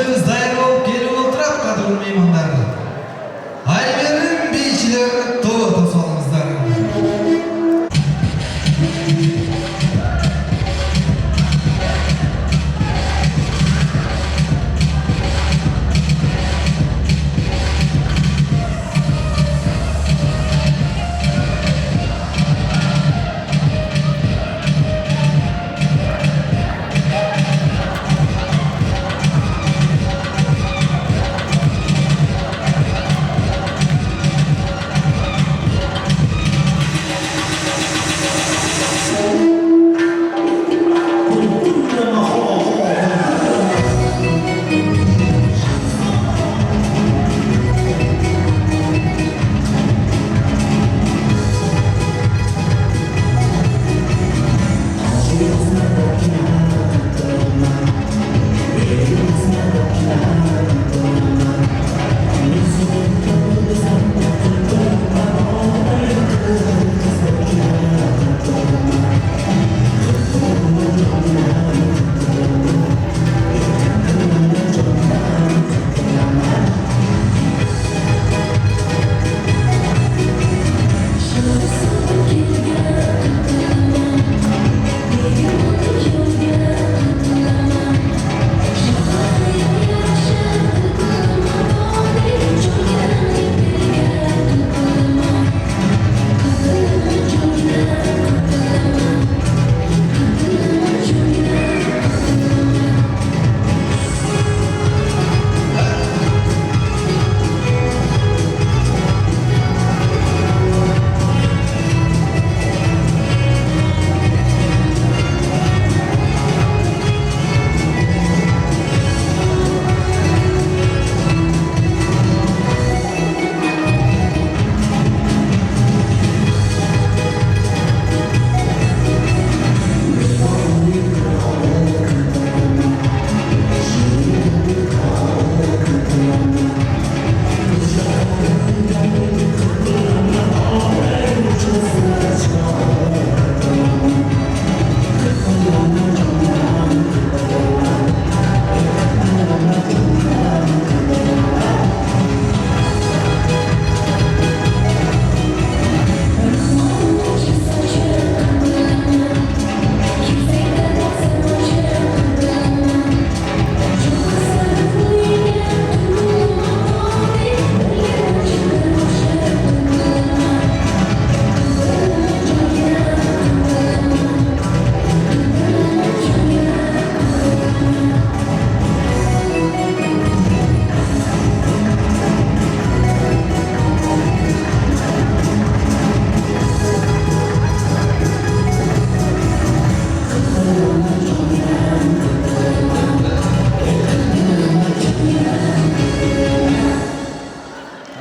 Ko'rishimiz dayar bo'lib kelib o'tirib qadrli mehmonlar. Ayverin beychilarni to'g'ri solingizlar.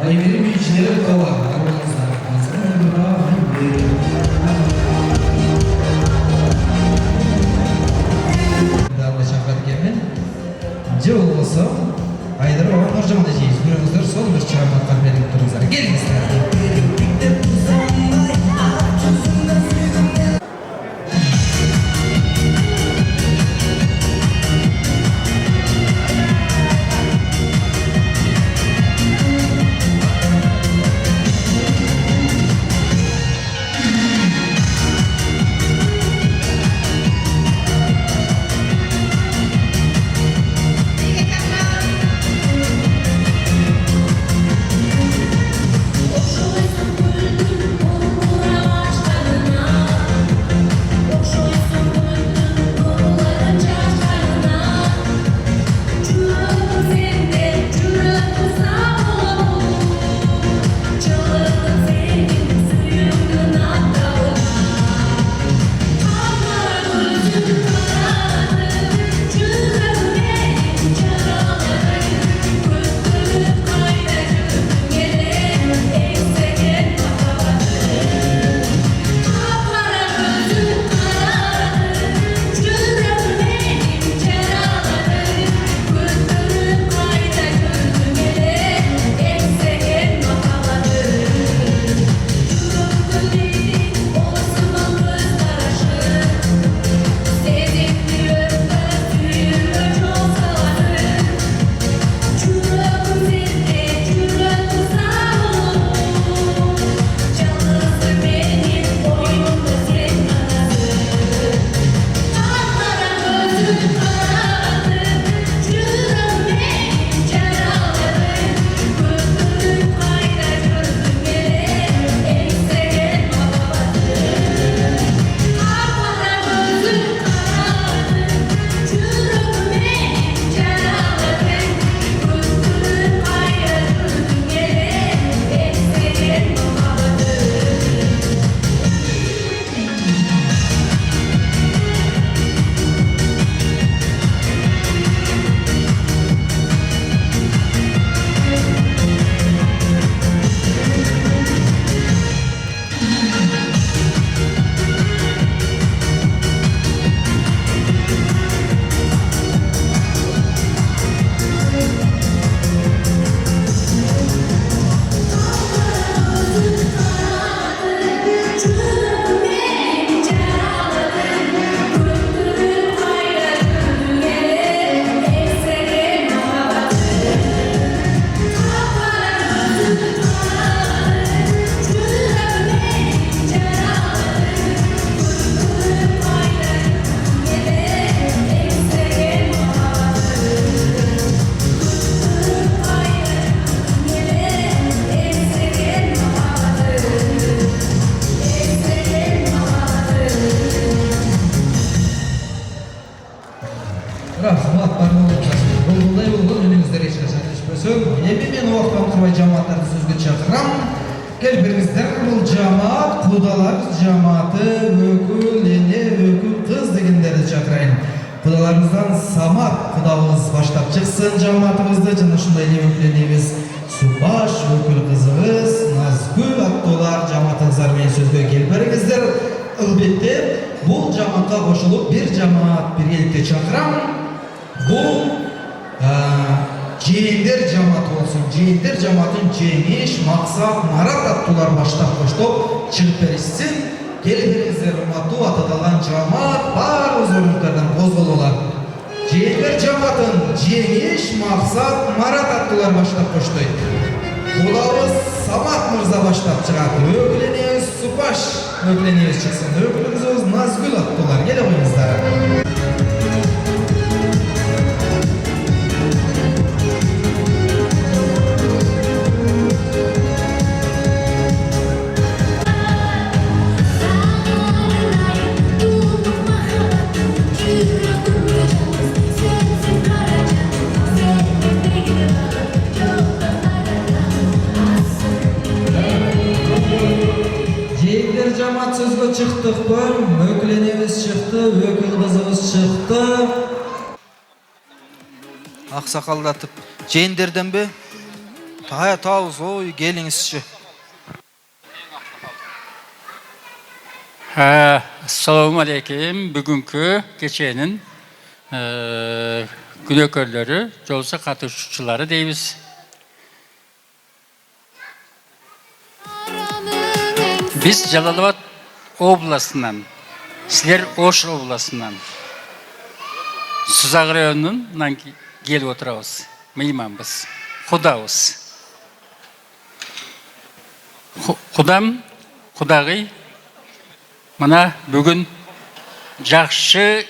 Ayverin beychileri kova. Cevap olsa Haydar Oğan harcamada ceyiz. Buyurunuzlar son bir çıkarmak kalbine tutturunuzlar. Gelinizler. Show Rahmat бар болыңыз. Бұлдай болған önünüzde ешқашан ешпесін. Еме мен уақыттан құрбай жамааттарды сөзге шақырам. Келберіңіздер бұл жамаат, құдалар жамааты, өкіл, ене, өкіл, қыз дегендерді шақырайын. Құдаларымыздан Самат құдалымыз баштап шықсын жамаатымызды, және шындай не өкіленеміз. Субаш, өкіл қызымыз, Назгүл аттолар жамаатыңыздармен сөзге келберіңіздер. Әлбетте, бұл жамаатқа қосылып бір жамаат бір елікте шақырам. Бұл жейіндер жамааты болсын. Жейіндер жамаатын Жеңеш, Мақсат, Марат аттолар баштап қоштап шығып берісін. Келберіңіздер ұмату атадалған жамаат бар өз орындардан қозғалула. Жейіндер жамаатын Жеңеш, Мақсат, Марат аттолар баштап қоштайды. Құдалымыз Самат мырза баштап шығады. Өкіленеміз Супаш, өкіленеміз шықсын. Өкіліміз Назгүл аттолар. Келе қойыңыздар. Жамаат сөзге шықтық бар, өкіленеміз шықты, өкіл қызымыз шықты. Ақсақалдатып, жейіндерден бе? Тая тауыз, ой, келіңізші. Ассаламу алейкум. Бүгінгі кешенің күнөкөрлері, жолсы қатысушылары дейбіз. Biz Жалалабад обласынан, сілер Ош обласынан, Сузақ районынан келіп отырауыз, мейманбыз, құдауыз. Құдағи, мына бүгін жақшы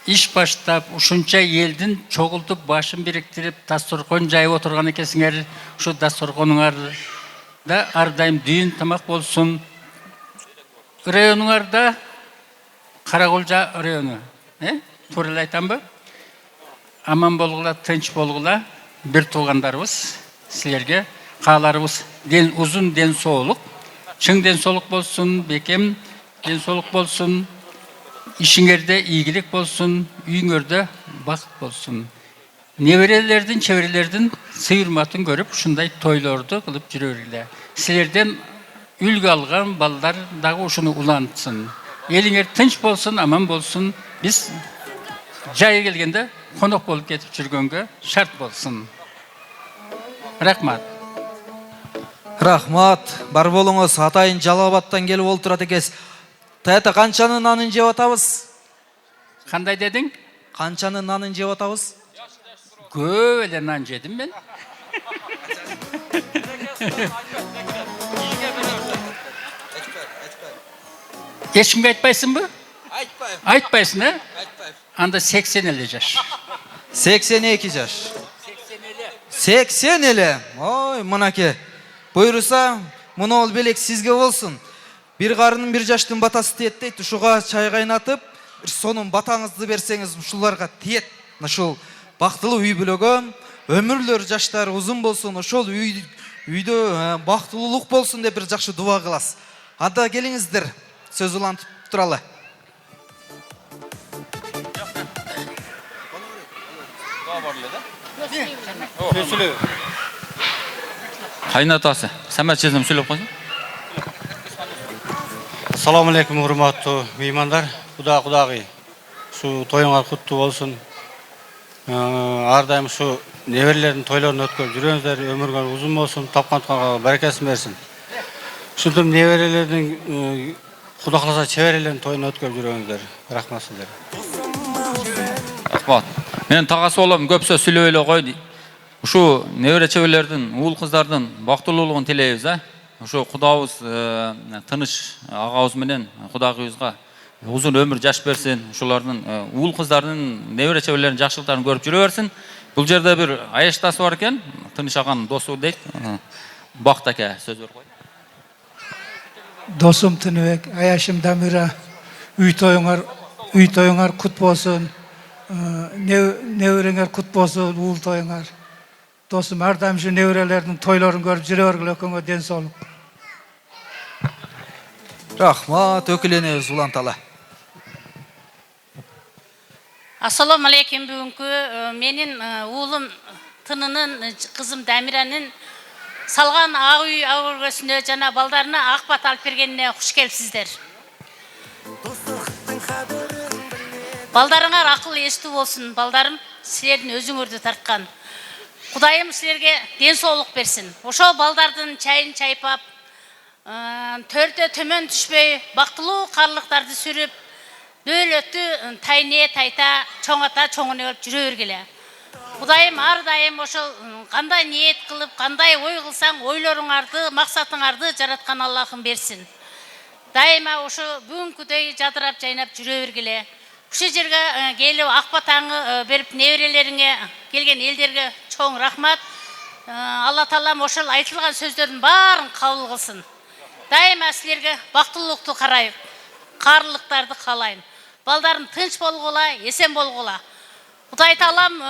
іш баштап, ұшынша елдің чоғылтып, башын біріктіріп, дастархан жайып отырған екесіңер, ұшы дастарханыңарда ардайым дүйін тамақ болсын. Районыңарда Қарақолжа районы, туралы айтам ба? Аман болғыла, тынч болғыла, бір туғандарымыз, сілерге қаларымыз ұзын ден соғылық, шың ден соғылық болсын, бекем ден соғылық болсын, ішіңерде игілік болсын, үйіңерде бақыт болсын. Неверелердің, чеверелердің сыйырматын көріп, шындай тойларды қылып жүрерлі. Сілерден үлгі алған балдардағы ұшыны ұлантсын. Еліңер тынч болсын, аман болсын. Біз жайы келгенде қонақ болып кетіп жүргенге шарт болсын. Рахмат. Рахмат. Бар болыңыз, атайын Жалалабадтан келіп отырады екес. Таята қаншаны нанын жеп атабыз? Қандай дедің? Қаншаны нанын жеп атабыз? Көп әлі нан жедім мен. Ешкімге айтпайсың ба? Айтпайсың, ә? Анда 80 әлі жаш. 82 жаш. 80 әлі. Ой, мұнаке. Бұйырса, мұны ол белек сізге болсын. Bir қарының bir жаштың батасы тиет дейді. Шуға чай қайнатып, соның батаңызды берсеңіз, шуларға тиет. Шул бақтылы үй білігі, өмірлер жаштары ұзын болсын, шол үйді бақтылылық болсын деп бір жақшы дуа қылас. Анда келіңіздер. Сөз ұлантып тұралы. Қайнатасы, Самат жезім сөйлеп қойсын. Ассаламу алейкум, урматтуу меймандар. Құдағи, шу тойыңар құтты болсын. Ардайым шу неберлердің тойларын өткіп жүріңіздер, өміргер ұзын болсын, тапқантқанға бәрекесін берсін. Шүндім неберлердің Құдақласа чеверелерін тойын өткіп жүріңіздер. Рахмат сіздер. Рахмат. Мен тағасы олам көп сөз сөйлеуілі қойды. Ушу небере чеверлердің, уыл қыздардың бақтылылығын тілейбіз. Ушу құдауыз тыныш ағауыз менен құдағыйызға ұзын өмір жаш берсін. Ушулардың уыл қыздардың небере чеверлердің жақшылықтарын көріп жүре берсін. Бұл жерде бір аяштасы бар екен, тыныш ағаның досу дейді. Бақтаке сөз бер қой. Досым Тыныбек, аяшым Дамира, үй тойыңар құт болсын. Nevreler kut bolsun, uğul toyuңar. Dostum, her daim şu nevrelerinin toylarını görüp jüre örgülöküňe den solup. Rahmat, ökülenebиз Улантала. Assalamu alaikum. Bugünkü menin uğulum Tınının, kızım Demira'nın salgan ağ uy ağırgösüne jana baldarına akbat alıp bergenine hoş gelipsizler. Baldarыңар akıl естүү bolsun. Baldarım sizlerden özüңөрдү tartkan. Kudayım sizlerge den soğuluk bersin. Oşo baldardın çayın çaypap, törde tömön düşpöy, baktılуу karlıktardı sürüp, döөлөттү тайне тайта чоңата чоңуна өлүп жүрө бергиле. Кудайым ар дайым ошол кандай ниет кылып, кандай ой кылсаң, ойлоруңарды, максатыңарды жараткан Аллахым берсин. Дайыма ошо бүгүнкүдөй жадырап жайнап жүрө бергиле. Ушул жерге келип ак батаңы берип неберелериңе келген элдерге чоң рахмат. Алла Таалам ошол айтылган сөздөрдүн баарын кабыл кылсын. Дайыма силерге бактылуулукту карайып, каарлыктарды каалайм. Балдарым тынч болгула, эсен болгула. Кудай Таалам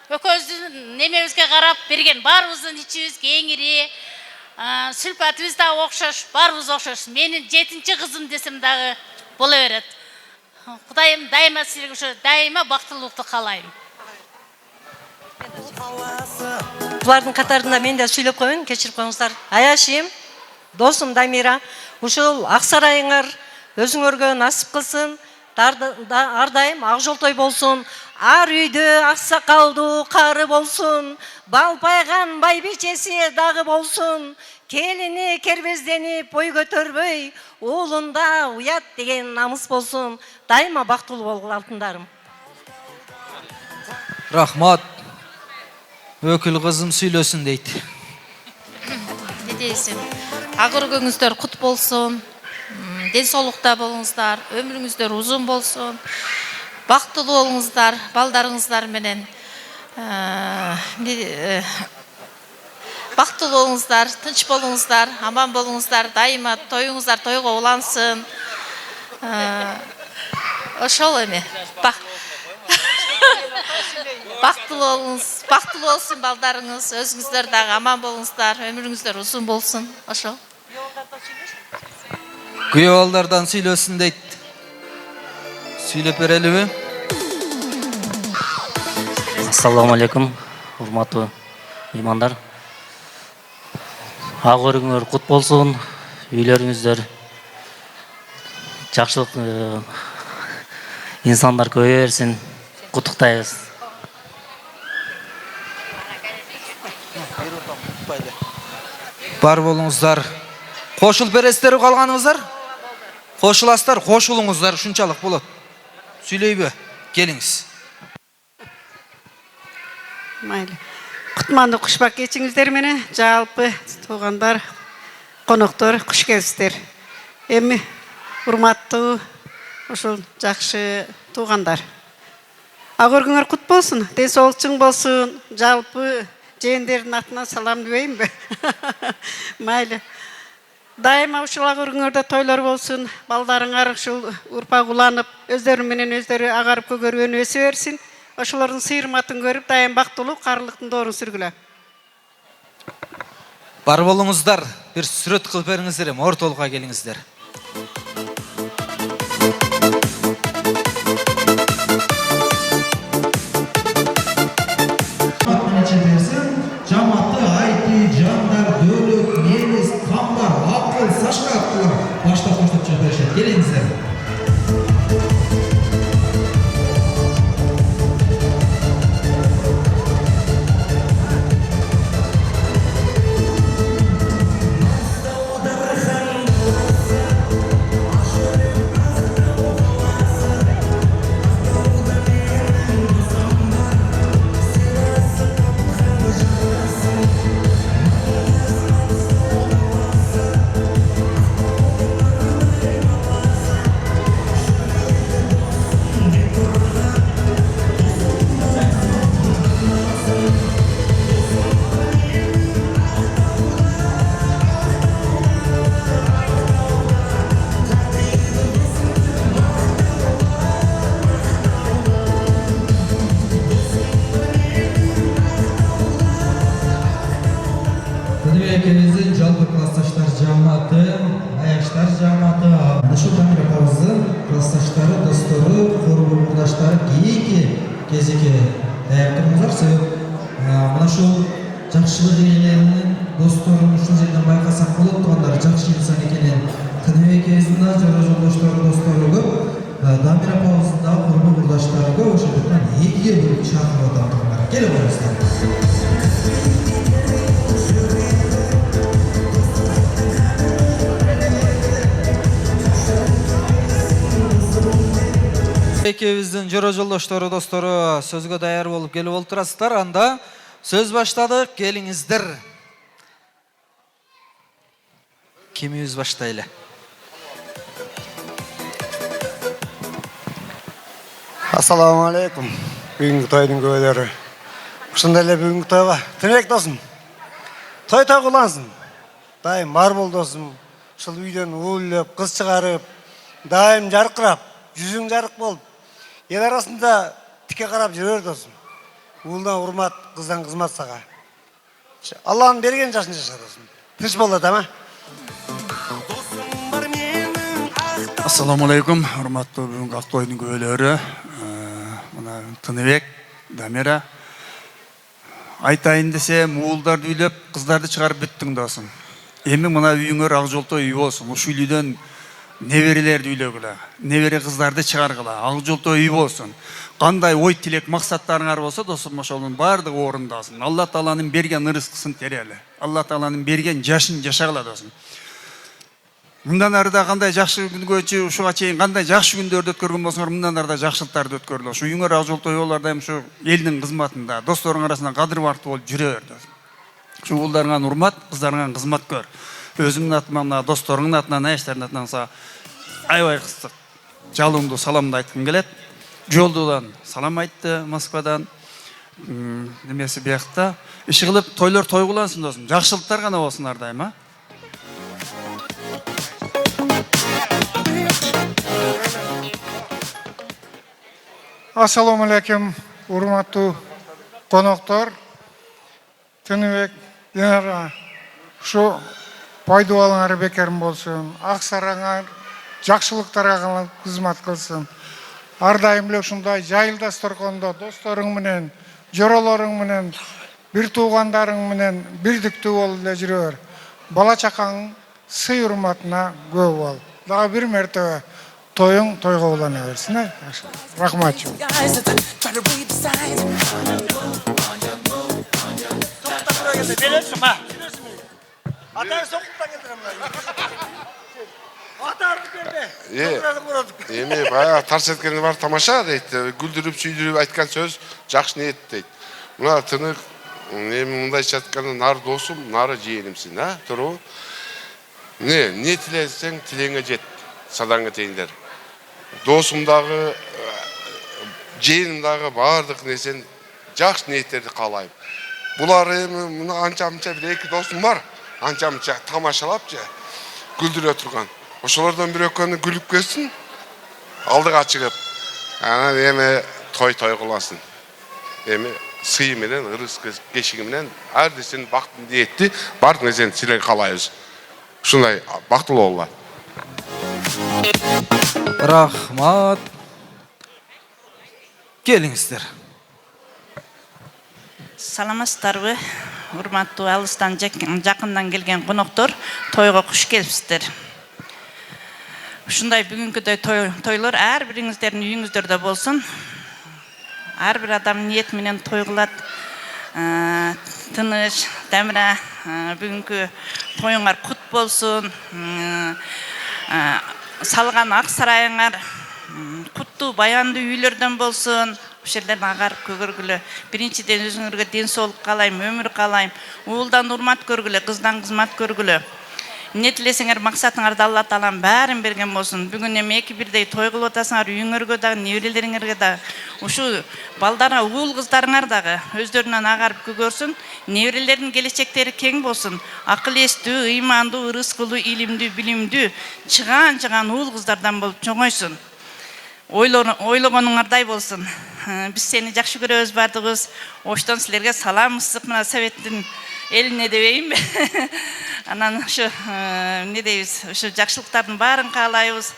экөөбүздүн немебизге карап берген баарыбыздын ичибиз кеңири, сүлпатыбыз да окшош, баарыбыз окшош. Менин 7-чи кызым десем дагы боло берет. Кудайым дайыма силерге ошо дайыма бактылуулукту каалайм. Булардын катарында мен да сүйлөп коеюн, кечирип коюңуздар. Аяшим, досум Дамира, ушул ак сарайыңар өзүңөргө насип кылсын. Ар дайым ак жолтой болсун. Ар үйдө аксакалдуу кары болсун. Балпайган байбичеси дагы болсун. Келини кербезденип бой көтөрбөй, уулунда уят деген намыс болсун. Дайыма бактылуу болгула алтындарым. Rahmat. Ökül kızım süйлөсүн дейт. Ne дейсиң? Агыргыңыздар кут болсун. Ден соолукта болуңуздар, өмүрүңүздөр узун болсун. Бактылуу болуңуздар, балдарыңыздар менен. Бактылуу болуңуздар, тынч болуңуздар, аман болуңуздар, дайыма тоюңуздар тойго улансын. Ошол эме. Бактылуу болсун балдарыңыз, өзүңүздөр дагы аман болуңуздар, өмүрүңүздөр узун болсун. Ошол. Күйөө балдардан сүйлөсүн дейт. Сүйлөп берелиби? Ассаламу алейкум, урматтуу имандар. Ак өрүңөр кут болсун, үйлөрүңүздөр жакшылык инсандар көбөйө берсин. Куттуктайбыз. Бар болуңуздар. Кошулуп бересиздер калганыңыздар? Кошуласыздар, кошулуңуздар, ушунчалык болот. Сүйлөйбү? Келиңиз. Майли. Кутманды кушпак кечиңиздер менен жалпы туугандар, коноктор куш келипсиздер. Эми урматтуу ушул жакшы туугандар. Ак өргүңөр кут болсун, ден соолукчуң болсун, жалпы жээнтердин атынан салам дебейинби? Майли. Дайыма ушул ак өргүңөрдө тойлор болсун, балдарыңар ушул урпак уланып, өздөрү менен өздөрү агарып көгөргөн өсө берсин. Ошолордун сыйырматын көрүп, дайым бактылуу, карлыктын доорун сүргүлө. Бар болуңуздар, бир сүрөт кылып бериңиздер, ортолукка келиңиздер. Жаматты айти, жандар, дөлөк, немис, камбар, акыл, сашка аттылар. Башта коштоп чыгып беришет. Келиңиздер. классташтары, достору, корбу мурдаштары кийинки кезеке даяр турыңуздар. Себеп мына ушул жакшылык ээлеринин досторун ушул жерден байкасак болот. Туугандар жакшы инсан экенин Тыныбек эбиздин да жора жолдоштору, достору көп. Дамира апабыздын да корбу мурдаштары көп. Ошол жерден экиге бөлүп чакырып атам туугандар. Келип коюңуздар. Экебиздин жора жолдоштору, достору сөзгө даяр болуп келип олтурасыздар. Анда сөз баштадык, келиңиздер. Кимибиз баштайлы? Ассаламу алейкум. Бүгүнкү тойдун күбөлөрү. Ушундай эле бүгүнкү тойго Тыныбек досум. Той кыласың. Дайым бар бол досум. Ушул үйдөн уулеп, кыз чыгарып, дайым жаркырап, жүзүң жарык болуп, эл арасында тике карап жүрөр досум. Уулдан урмат, кыздан кызмат сага. Аллахын берген жашын жаша досум. Тынч бол атама. Ассаламу алейкум, урматтуу бүгүнкү ак тойдун күбөлөрү. Мына Тыныбек, Дамира. Айтайын десем, уулдарды үйлөп, кыздарды чыгарып бүттүң досум. Эми мына үйүңөр ак жолтой үй болсун. Ушул үйдөн неберелерди үйлөгүлө, небере кыздарды чыгаргыла, ак жолтой үй болсун. Кандай ой тилек максаттарыңар болсо досум, ошонун баардыгы орундасын. Алла Тааланын берген ырыскысын терели. Алла Тааланын берген жашын жашагыла досум. Мындан арыда кандай жакшы күнгөчү, ушуга чейин кандай жакшы күндөрдү өткөргөн болсоңор, мындан арыда жакшылыктарды өткөрүлө. Ушу үйүңөр ак жолтой болор дайым ушу элдин кызматында, досторуң арасында кадыр бартып болуп жүрө бер досум. Ушу уулдарыңан урмат, кыздарыңан кызмат көр. Өзүңдүн атынан, досторуңдун атынан, аяштардын атынан аябай кыстык жалындуу саламды айткым келет. Жолдудан салам айтты Москвадан. Немеси биякта. Иши кылып тойлор той кылансын досум. Жакшылыктар гана болсун ар дайым, Ассаламу алейкум, урматтуу коноктор. Тыныбек, Динара, ушу пайдубалыңар бекер болсун. Ак сараңар жакшылыктарга кызмат кылсын. Ар дайым эле ушундай жайылдас торкондо досторуң менен, жоролоруң менен, бир туугандарың менен бирдиктүү болуп эле жүрө бер. Бала чакаң сый урматына көп бол. Дагы бир мерте тоюң тойго улана берсин. Рахмат. Эми баягы тарс эткени бар тамаша дейт. Күлдүрүп, сүйдүрүп айткан сөз жакшы ниет дейт. Мына Тынык эми мындайча айтканда нар досум, нары жээнимсиң, туруп. Не тилесең тилеңе жет. Садаңга тейиндер. Досумдагы, жээнимдагы баардык нерсени жакшы ниеттерди каалайм. Булар эми мына анча-мынча бир эки досум бар. Анча-мынча тамашалап же күлдүрө турган. Ошолордон бир экөөнү күлүп кетсин. Алдыга чыгып, анан эми той кыласың. Эми сый менен, ырыскы кешиги менен ар нерсенин бактын ниетти, баардык нерсени силерге каалайбыз. Ушундай бактылуу болгула. Рахмат. Келиңиздер. Саламатсыздарбы, урматтуу алыстан жакындан келген коноктор, тойго куш келипсиздер. Ушундай бүгүнкүдөй тойлор ар бириңиздердин үйүңүздөрдө болсун. Ар бир адам ниет менен той кылат. Тыныч, Дамира, бүгүнкү тоюңар кут болсун. Салган ак сарайыңар куттуу, баяндуу үйлөрдөн болсун. Ушелерден агарып көгөргүлө. Биринчиден өзүңөргө ден соолук каалайм, өмүр каалайм. Уулдан урмат көргүлө, кыздан кызмат көргүлө. Эмне тилесеңер максатыңарды Алла Таалам баарын берген болсун. Бүгүн эми эки бирдей той кылып атасыңар, үйүңөргө дагы, неберелериңерге дагы, ушу балдарга, уул кыздарыңар дагы өздөрүнөн агарып көгөрсүн. Неберелердин келечектери кең болсун. Акыл эстүү, ыймандуу, ырыскылуу, илимдүү, билимдүү, чыгаан уул кыздардан болуп чоңойсун. Ойлогонуңардай болсун. Биз сени жакшы көрөбүз бардыгыбыз. Оштон силерге салам ысык мына Советтин элине дебейинби? Анан ушу эмне дейбиз? Ушу жакшылыктардын баарын каалайбыз.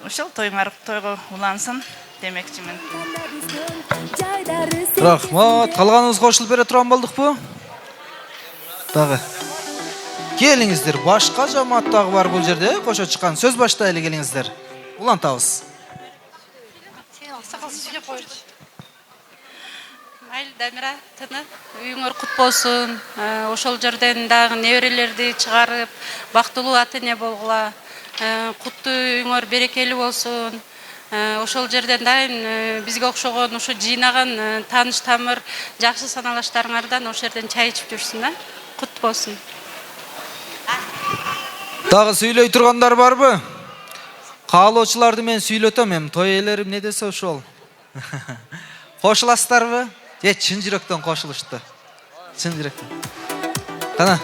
ошол тойго улансын демекчимин. Рахмат. Калганыбыз кошулуп бере турган болдукпу? Дагы. Келиңиздер, башка жамаат дагы бар бул жерде, кошо чыккан. Сөз баштайлы келиңиздер. Улантабыз. Майыл Дамира тыны үйүңөр кут болсун. Ошол жерден дагы неберелерди чыгарып, бактылуу ата-эне болгула. Куттуу үйүңөр берекелүү болсун. Ошол жерден дайым бизге окшогон ушу жыйнаган тааныш тамыр, жакшы саналаштарыңардан ошол жерден чай ичип жүрсүн да. Кут болсун. Дагы сүйлөй тургандар барбы? Каалоочуларды мен сүйлөтөм, эми той ээлерим не десе ошол. Кошуласыздарбы? Же чын жүрөктөн кошулушту? Чын жүрөктөн. Кана.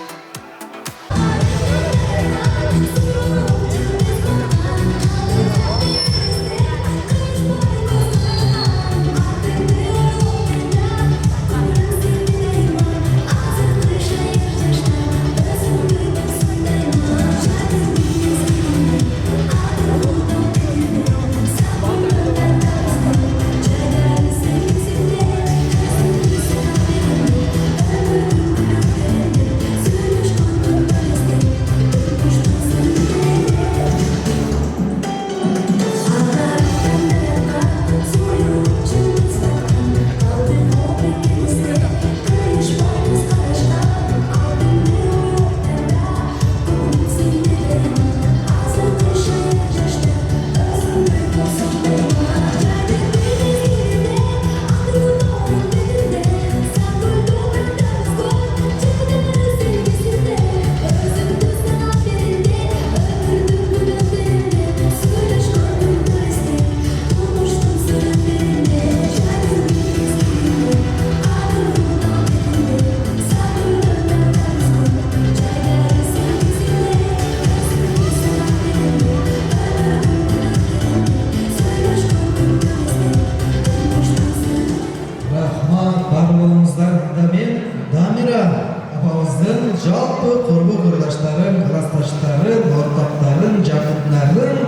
жалпы құрбы құрдаштарын, классташтарын, ортақтарын, жақындарын,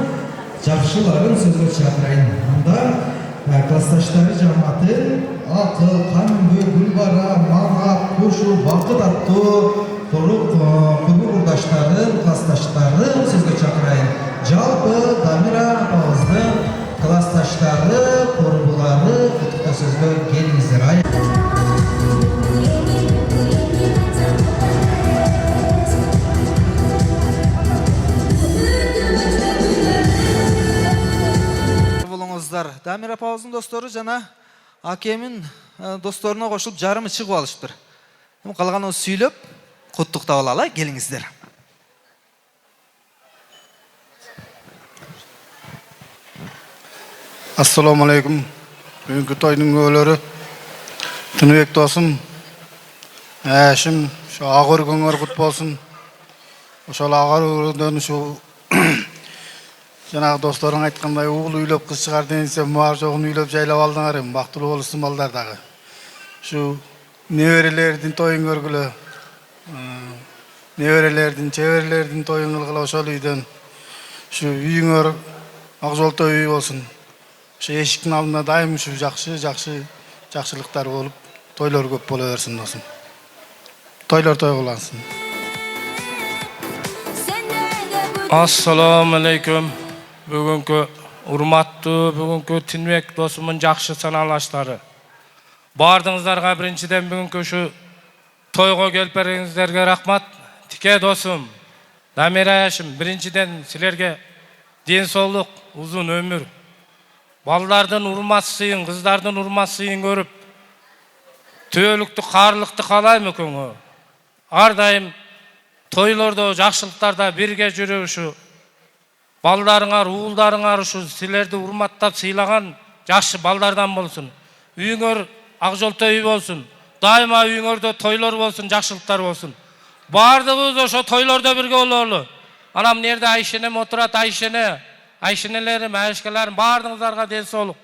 жақшыларын сөзге шақырайын. Анда классташтары жаматын ақыл, қанбы, гүлбара, маңат, көшу, бақыт атты құрбы құрдаштарын, классташтарын сөзге шақырайын. Жалпы Дамира апамыздың классташтары, құрбылары құттықта сөзге келіңіздер. Дамира апабыздың достары жана акемин досторына кошулуп жарымы чыгып алышыптыр. Калганын сүйлөп куттуктап алалы, келиңиздер. Assalamu alaikum. Бүгүнкү тойдун көөлөрү Тыныбек досум, Әшим, агыр көңөр кут болсун. Ошол агырдан ушу жанагы досторың айткандай уул үйлөп кыз чыгар десе, муар жогун үйлөп жайлап алдыңар, бактылуу болушсун балдар дагы. Ушу неберелердин тоюн көргүлө, неберелердин, чеберлердин тоюн кылгыла ошол үйдөн. Ушу үйүңөр ак жолтой үй болсун. Ушу эшиктин алдында дайым ушу жакшылыктар болуп, тойлор көп боло берсин досум. Тойлор той кылынсын. Assalamu alaikum. Бүгүнкү урматтуу, бүгүнкү Тыныбек досумдун жакшы саналаштары. Бардыңыздарга биринчиден бүгүнкү ушу тойго келип бериңиздерге рахмат. Тике досум, Дамира Әшим, биринчиден силерге ден соолук, узун өмүр. Балдардын урмат сыйын, кыздардын урмат сыйын көрүп, төөлүктү, каарлыкты каалайм экөөңө. Ар дайым тойлордо, жакшылыктарда бирге жүрүп ушу балдарыңар, уулдарыңар ушу силерди урматтап сыйлаган жакшы балдардан болсун. Үйүңөр ак жолтой үй болсун. Дайыма үйүңөрдө тойлор болсун, жакшылыктар болсун. Бардыгыбыз ошо тойлордо бирге бололу. Анам нерде Айшенем отурат, Айшенелерим, Айшкаларым, бардыңыздарга ден соолук.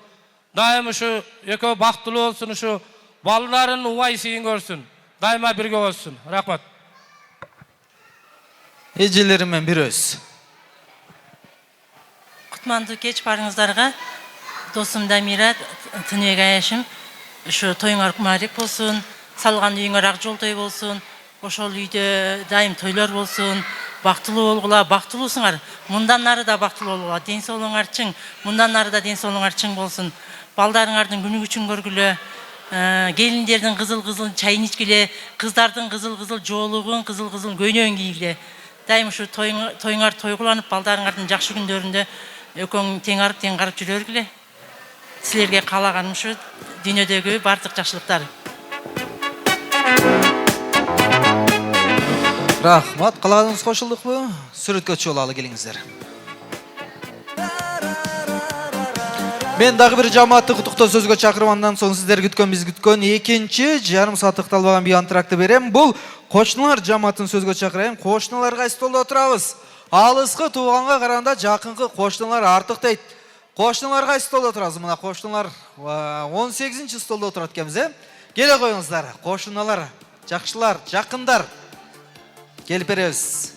Дайым ушу экөө бактылуу болсун, ушу балдарын убай сыйын көрсүн. Дайыма бирге болсун. Рахмат. Эжелерим мен бир өз. кутмандуу кеч барыңыздарга. Досум Дамира, Тыныбек аяшым, ушу тоюңар кумарик болсун, салган үйүңөр ак жолтой болсун, ошол үйдө дайым тойлор болсун, бактылуу болгула, бактылуусуңар. Мындан ары да бактылуу болгула, ден соолугуңар чың, мындан ары да ден соолугуңар чың болсун. Балдарыңардын күнү күчүн көргүлө, келиндердин кызыл-кызыл чайын ичкиле, кыздардын кызыл-кызыл жоолугун, кызыл-кызыл көйнөгүн кийгиле. Дайым ушу тоюңар тойгуланып, балдарыңардын жакшы күндөрүндө экөөң тең арып жүрө бергиле. Силерге каалаганым ушу дүйнөдөгү бардык жакшылыктар. Рахмат, каалаганыңыз кошулдукпу? Сүрөткө чыгып алалы келиңиздер. Мен дагы бир жамаатты куттуктоо сөзгө чакырып, андан соң сиздер күткөн, биз күткөн экинчи жарым сааттык талбаган бий антрактты берем. Бул кошуналар жамаатын сөзгө чакырайын. Кошуналар кайсы столдо отурабыз? Алыскы тууганга караганда жакынкы кошуналар артык дейт. Кошуналар кайсы столдо отурабыз? Мына кошуналар 18-чи столдо отурат экенбиз, Келе коюңуздар, кошуналар, жакшылар, жакындар. Келип беребиз.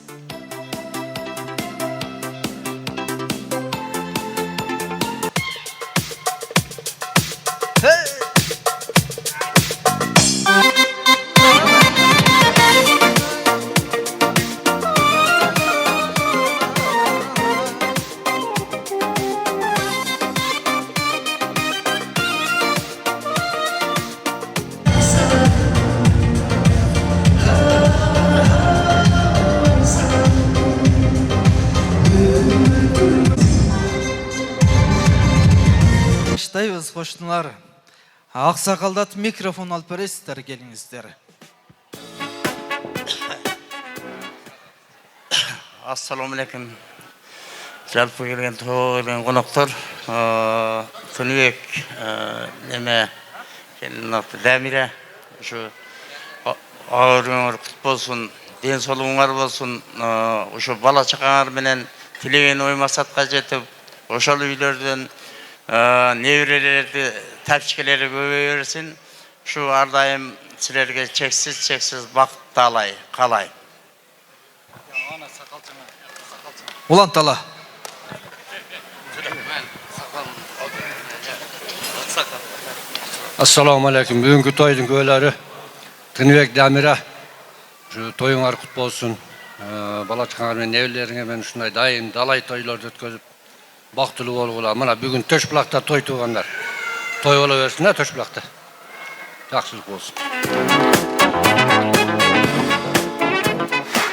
Баштайбыз, кошуналар. Аксакалдат микрофон алып бересиздер, келиңиздер. Assalamu alaikum. Жалпы келген тойлан коноктор, Тыныбек неме Дамира, ушу агырыңар кут болсун, ден соолугуңар болсун, ушу бала чакаңар менен тилеген ой максатка жетип, ошол үйлөрдөн неберелерди тапчыкелери көбөйө берсин. Ушу ар дайым силерге чексиз бакыт каалайм. Улан тала. Assalamu alaikum. Бүгүнкү тойдун күбөлөрү Тыныбек Дамира. Ушу тоюңар кут болсун. Бала чакаңар менен небелериңер менен ушундай дайым далай тойлорду өткөзүп бактылуу болгула. Мына бүгүн Төшбулакта той туугандар. Той боло берсин да Төшбулакта. Жакшылык болсун.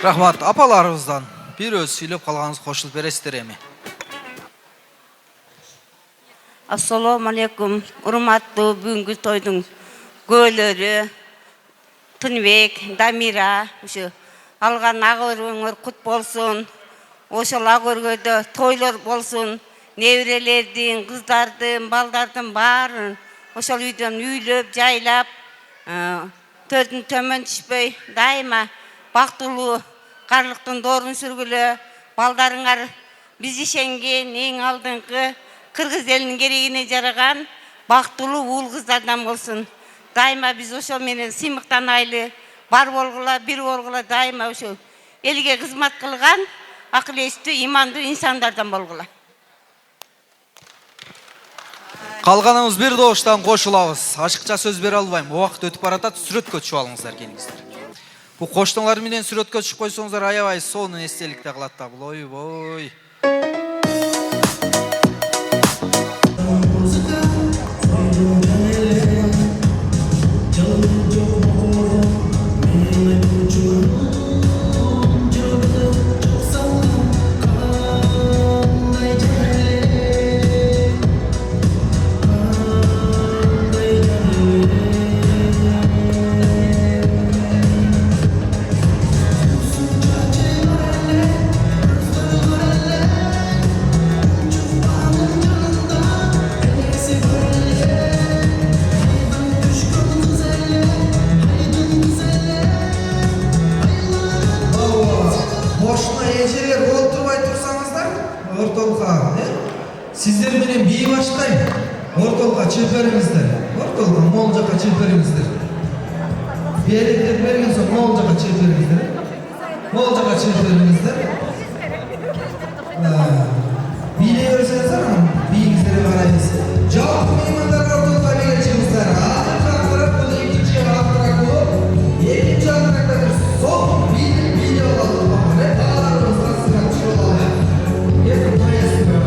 Рахмат, апаларыбыздан бир өз сүйлөп калганыңыз кошулуп бересиздер эми. Assalamu alaikum. Урматтуу бүгүнкү тойдун көөлөрү Тыныбек, Дамира, ушу алган ак өргөңөр кут болсун. Ошол ак өргөдө тойлор болсун. Неберелердин, кыздардын, балдардын баарын ошол үйдөн үйлөп, жайлап, төрдүн төмөн түшпөй, дайыма бактылуу карлыктын доорун сүргүлө. Балдарыңар биз ишенген эң алдыңкы кыргыз элинин керегине жараган бактылуу уул кыздардан болсун. Дайыма биз ошол менен сыймыктанайлы, бар болгула, бир болгула, дайыма ошол элге кызмат кылган акыл эстүү, имандуу инсандардан болгула. Калганыбыз бир добуштан кошулабыз. Ашыкча сөз бере албайм. Убакыт өтүп баратат, сүрөткө чыгып алыңыздар, келиңиздер. Бу коштоңар менен сүрөткө чыгып койсоңуздар, аябай сонун эстеликте калат да бул. Ойбой. Sizler menен бий баштайм. Ортолго чыгып бериңиздер. Ортолго мол жака чыгып бериңиздер. Бийликтер берген соң мол жака чыгып бериңиздер. Мол жака чыгып бериңиздер. Бийлик берсеңіз биіңіздерге қараймыз. Жалпы меймандар орталыққа берген шығыстар. Артырақ бұл екінші артырақ болып, екінші артырақта сол видео алып бақырып, барлығымызға сыйға түсіп алды. Ертім қоясың ба?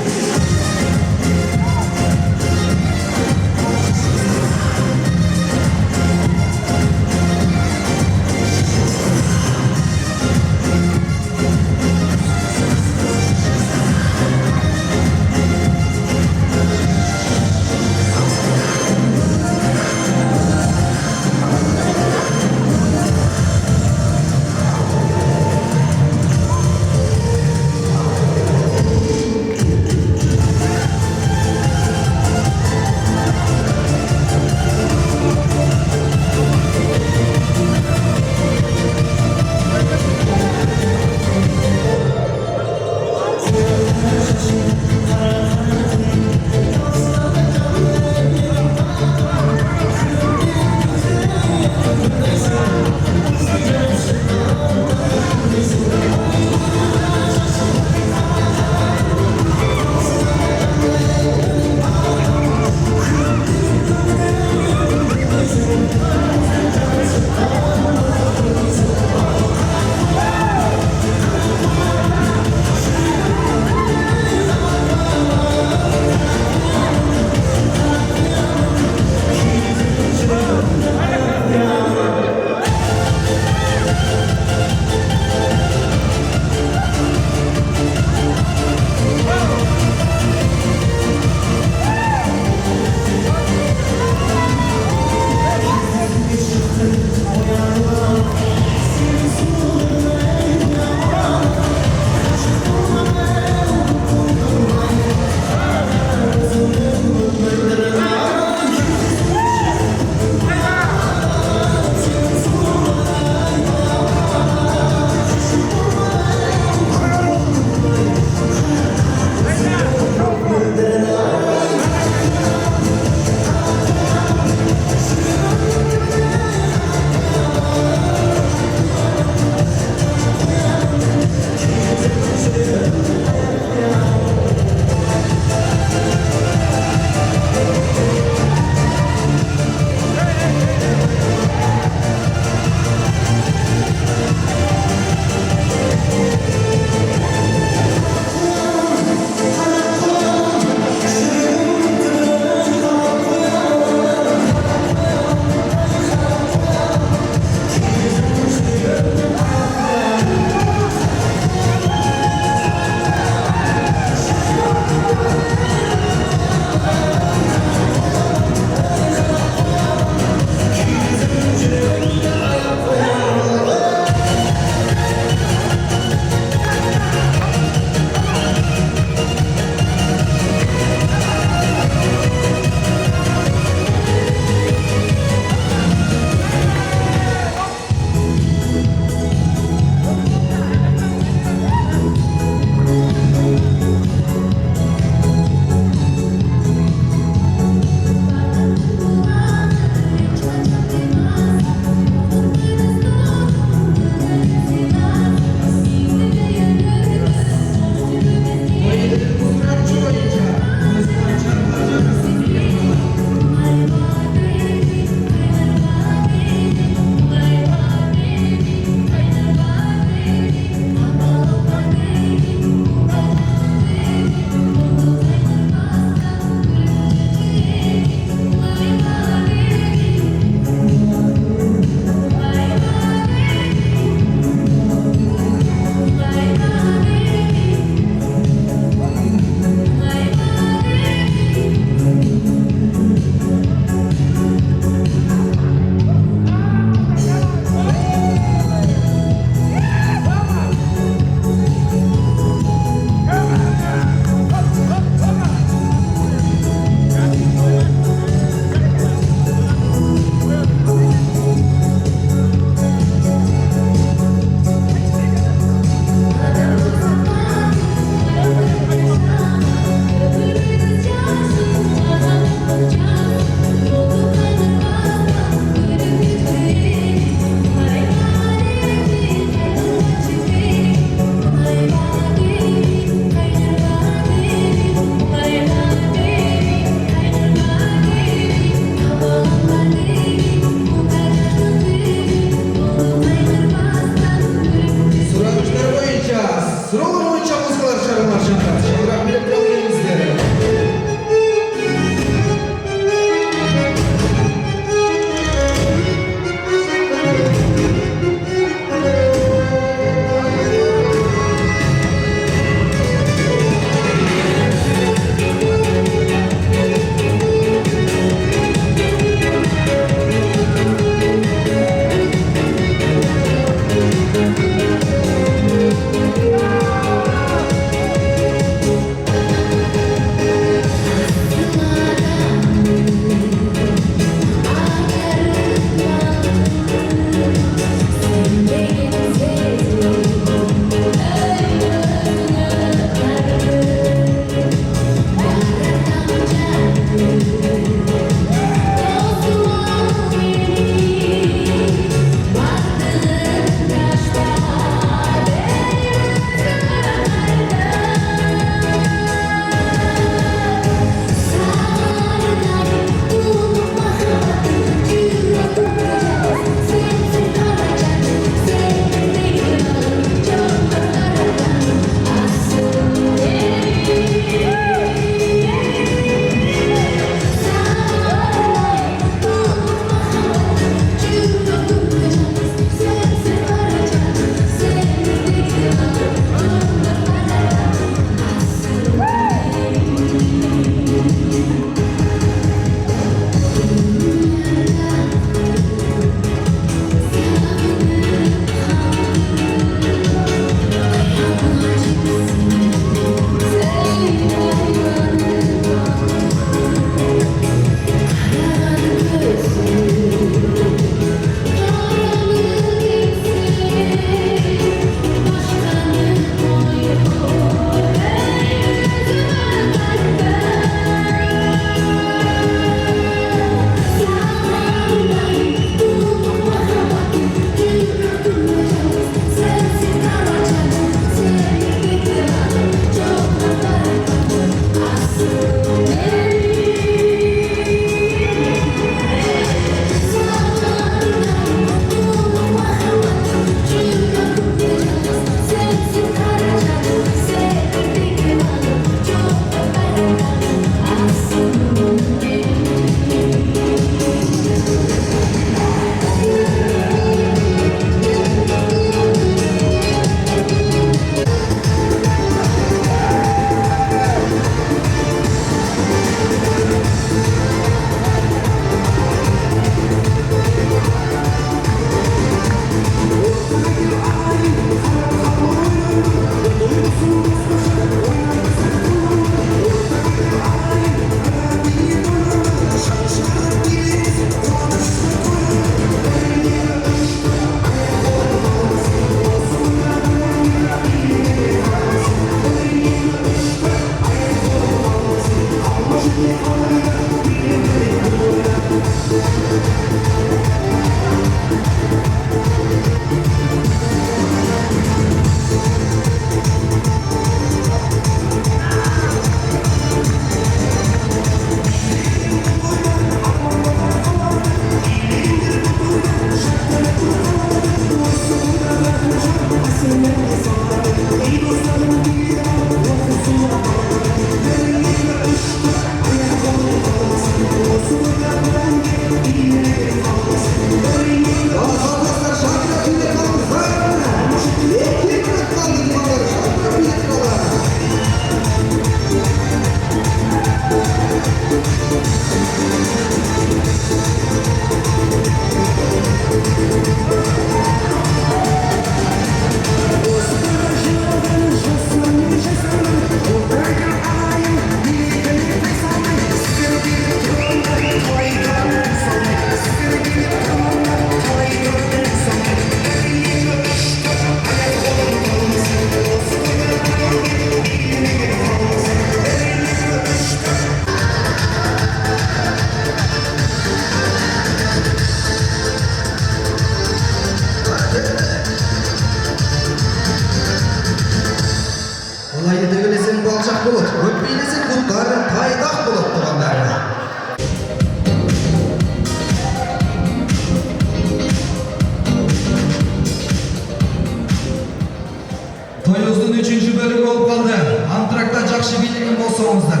Бүгін 3-ші бөлік болып қалды. Антракта жақшы билеген болсаңыздар.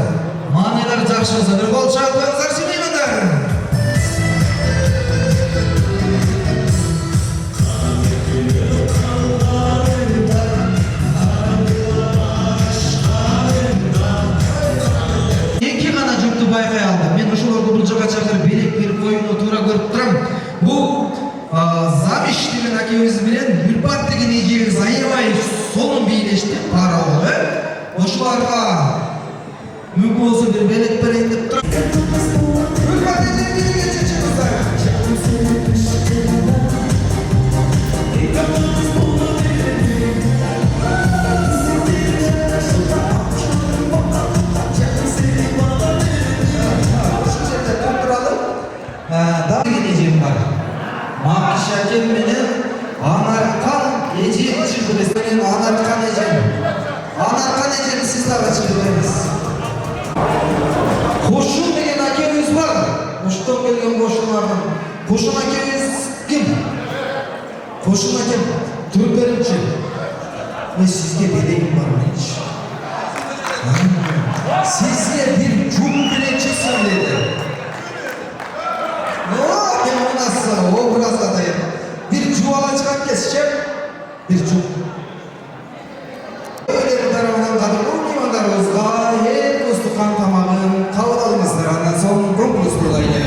Маңайлар жақшы болса, бір қол шапқыңыздар сүймейміндар. Екі ғана жүкті байқай алдым. Мен ұшыларды бұл жаққа шақырып белек беріп ойыны тура көріп тұрам. Бұл Замиш деген әкеміз білен Үрпат деген ежегіз аябай соның бейлешті пара олы. Ошыларға мүмкін болса бір белек берейін деп тұрам. Үрпат ежегіз берген шешеміздар. Daha gideceğim var. Makşacım benim anarkan ecem çıkırız. Benim anarkan ecem. Anarkan ecem siz daha çıkırız. Koşun degen akemiz var. Koştan gelgen koşunlardan. Koşun akemiz kim? Koşun akem Türklerimçi. Ve sizge bedeğim var mı hiç? Sizge bir cumhuriyetçi söyledi. O biraz adayım. Bir çuvala çıkart keseceğim. Bir çuval. Öyle bir tarafından kadar olmayanlarımız gayet dostluk kan tamamın kavradalımızdır. Ondan sonra konkurus buradaydı.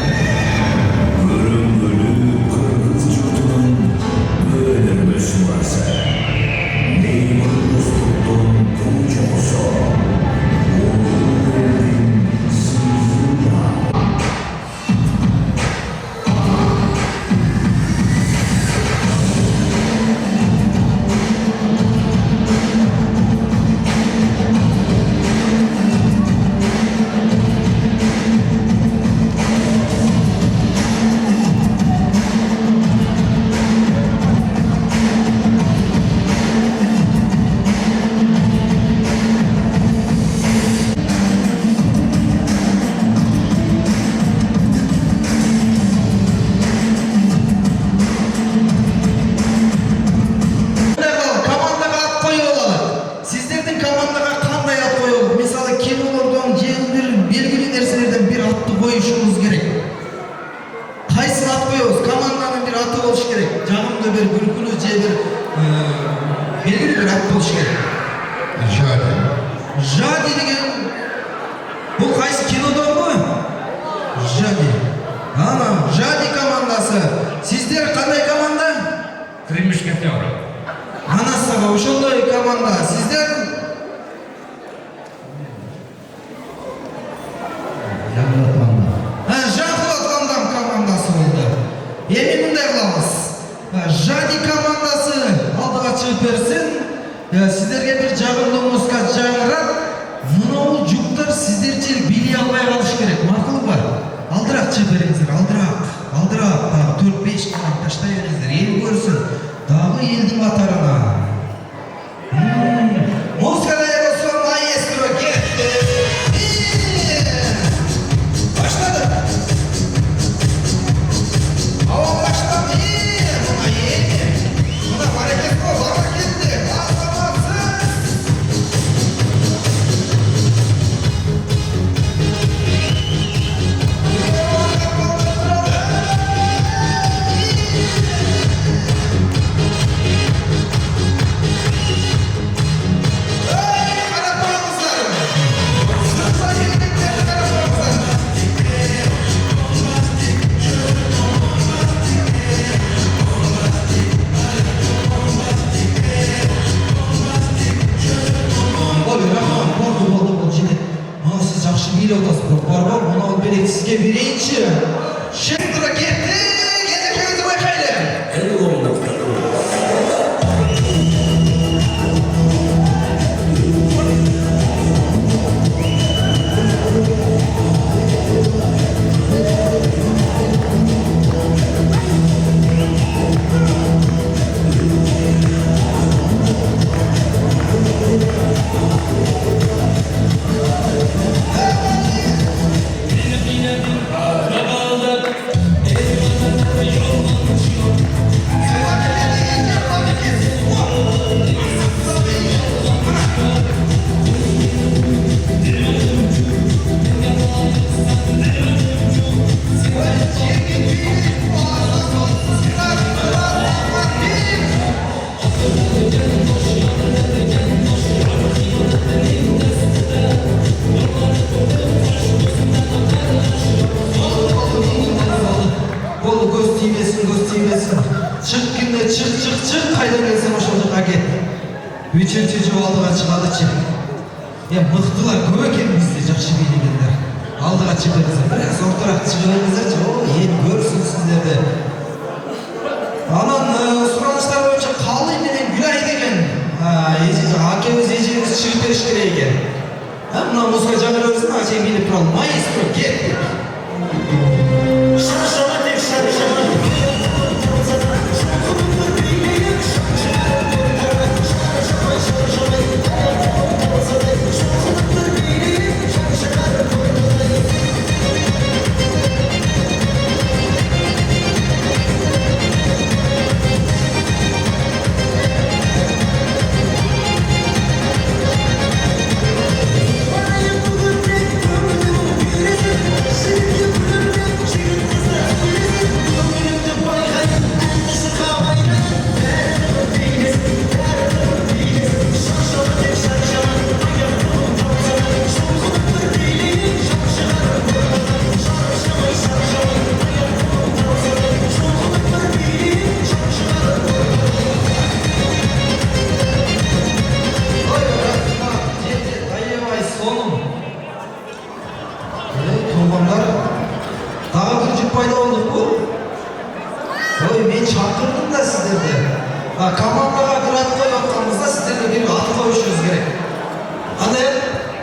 Ölüm ölü kırmızı çocukların böyle beşi varsa neyim dostluktan kılıç olsa Jadi деген бұл қайсы кинодан ғой? Jadi. Ана, Jadi командасы. Сіздер қандай команда? Кремишкетер. Анасыға ошондай команда. Сіздер Жақылат Вандам командасы болды. Еме мындай қыламыз. Jadi командасы алдыға шығып берсін. Сіздерге бір жағымды музыка жаңырап, мынау жүктер сіздерше билей албай қалыш керек. Мақұл ба? Алдырақ шығып беріңіздер, алдырақ. Дағы 4-5 қана таштай беріңіздер, ел көрсін. Дағы елдің қатарына. Музыка да болсын, маэстро кетті. Баштады. Ауа баштады. Мына барекет қой, бара кетті. келсін. Çık кине, çık, қайдан келсең ошол жаққа кет. Үчүнчү жыл алдыға чыгадычы. Мықтылар көп екен бізде жақсы билегендер. Алдыға чыгыңыздар, біраз ортарақ чыгыңыздарчы. Ел көрсін сіздерді. Анан сұраныштар боюнча Калый менен Гүлай деген акебиз эжебиз чыгып бериш керек экен. Мына музыка жаңырып берсин, ача билип тура алмай, маэстро кет. Мен шақырдым да сіздерді. Командаға бір ат қойып атқанымызда сіздерге бір ат қойышыңыз керек. Қандай?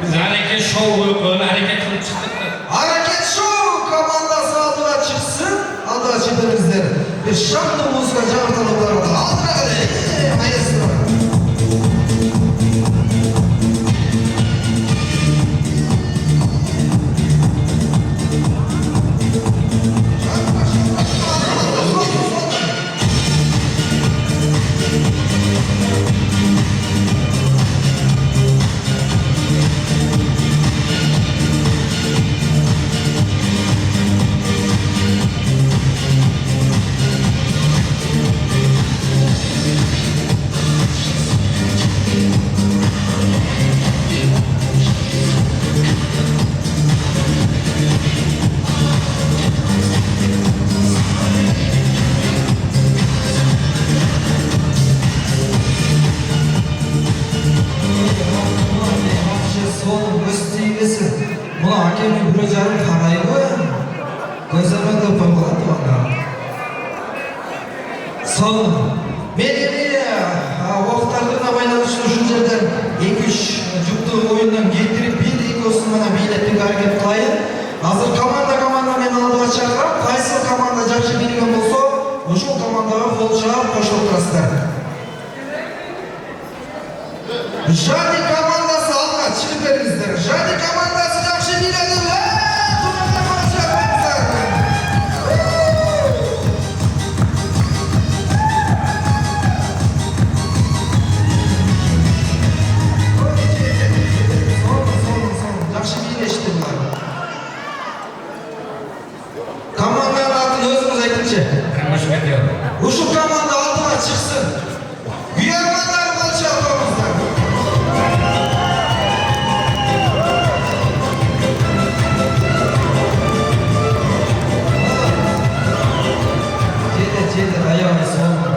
Biz hareket şov böyle hareket kılıp çıktık da. Hareket şov komandası aldığa çıksın, aldığa çıkınızdır. Bir şamlı muzga жаңыртылууларды алдыға қарай. Маэстро. Мұна әкеме бір жарым қарай қойын. Көзімен көп болады онда. Соның. Мен оқтардың байланышын үшін жерден 2-3 жүкті ойыннан келтіріп, 1-2 осыны мына билеттің әрекет қылайын. Азыр команда мен алдыға шақырам. Қайсы команда жақсы билген болса, ошол командаға қол шығарып қосылып тұрасыздар. Жады командасы алдыға шығып беріңіздер. Жады командасы жақсы биледі. Жақсы билешті бұлар. Команданың атын өзіңіз айтыңызшы. Ушул команда алдыға шықсын. Үйермандар қол шығарыңыздар. Жеді, аябай соңғы.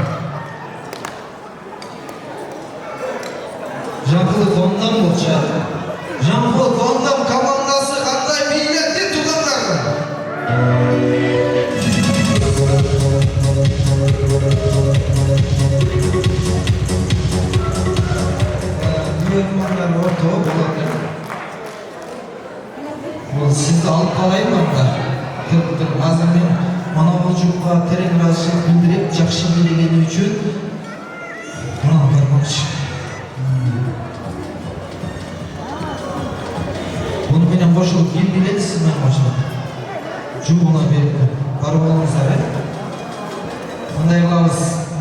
Жаңқылы қондам болшы. Жаңқылы қондам командасы қандай билетті туғандарды. Үйетмандар ортауы болады. Ол сізді алып қалайын маңдар. Тұрып, азыр мен мана ұжымға терең разышылық білдіріп, жақсы билегені үшін мына бармақшы. Бұны менен қошылып, ел биледі сізмен қошылып. Жұбына беріп, бар болыңыздар, Қандай қылабыз,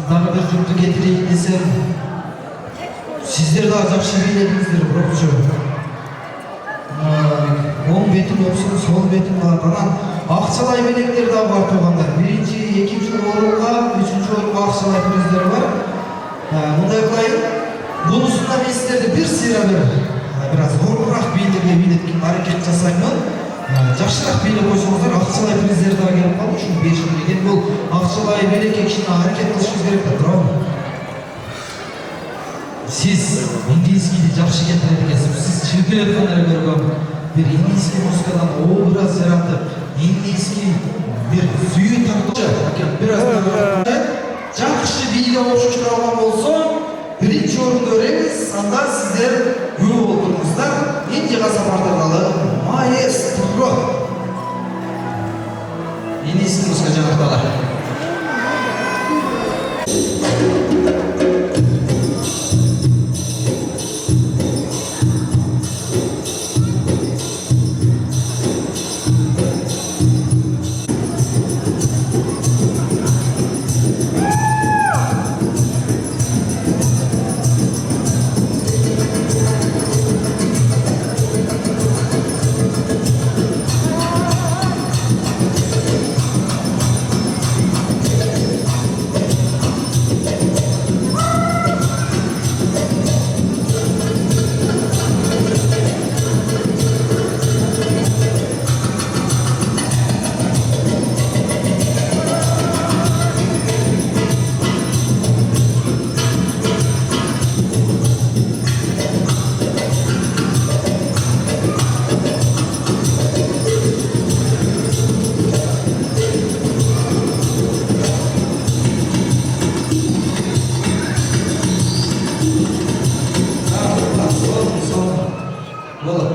дағы бір жұпты кетірейін десем, сіздер дағы жақсы биледіңіздер, бұрықшы. 10 бетін өпсін, сол бетін бардан ақшалай белектер да бар туғандар. Бірінші, екінші орынға, үшінші орынға ақшалай біліздер бар. Мұндай қылайын, бұнысында мен сіздерді бір сыйра біраз орынрақ билерге билеткен әрекет жасаймын. жакшыраак бийлеп койсоңуздар акчалай приздер дагы келип калды ушуну беришим керек. Бул акчалай белекке кичине аракет кылышыбыз керек да туурабы? Siz индийскийди жакшы кетирет экенсиз. Siz чиркелеп гана көргөн бир индийский музыкадан образ жаратып, индийский бир сүйүү тартып, biraz жакшы бийлеп окшоштура алган болсо, биринчи орунду өрөбүз, анда сиздер күбө болдуңуздар. Инди Касапардагы маэстро. Индийский музыка жанагылар.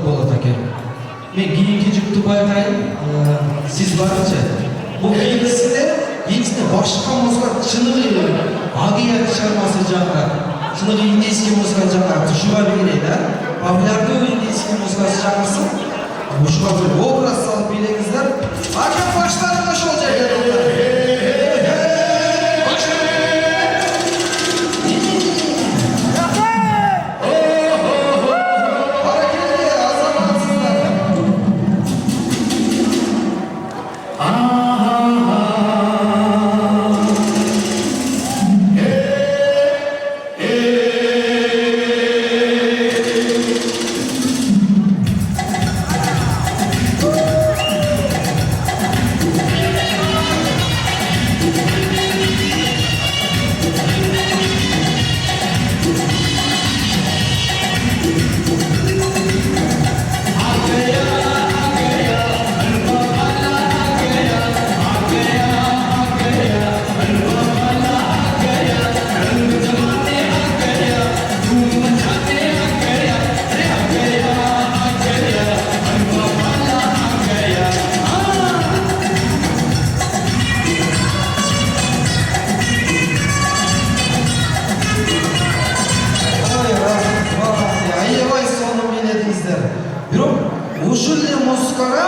Болот аке. Мен кийинки жүктү байкайм. Сиз барынча бул кийинкисинде башка музыка чыныгы агия чыгармасы жакка, чыныгы индийский музыка жакка тушуга билет, популярдуу индийский музыкасы чыгарсын. Ушуга бир образ салып билеңиздер. Ака баштарыңа ошол жерге. Ушул эле музыкага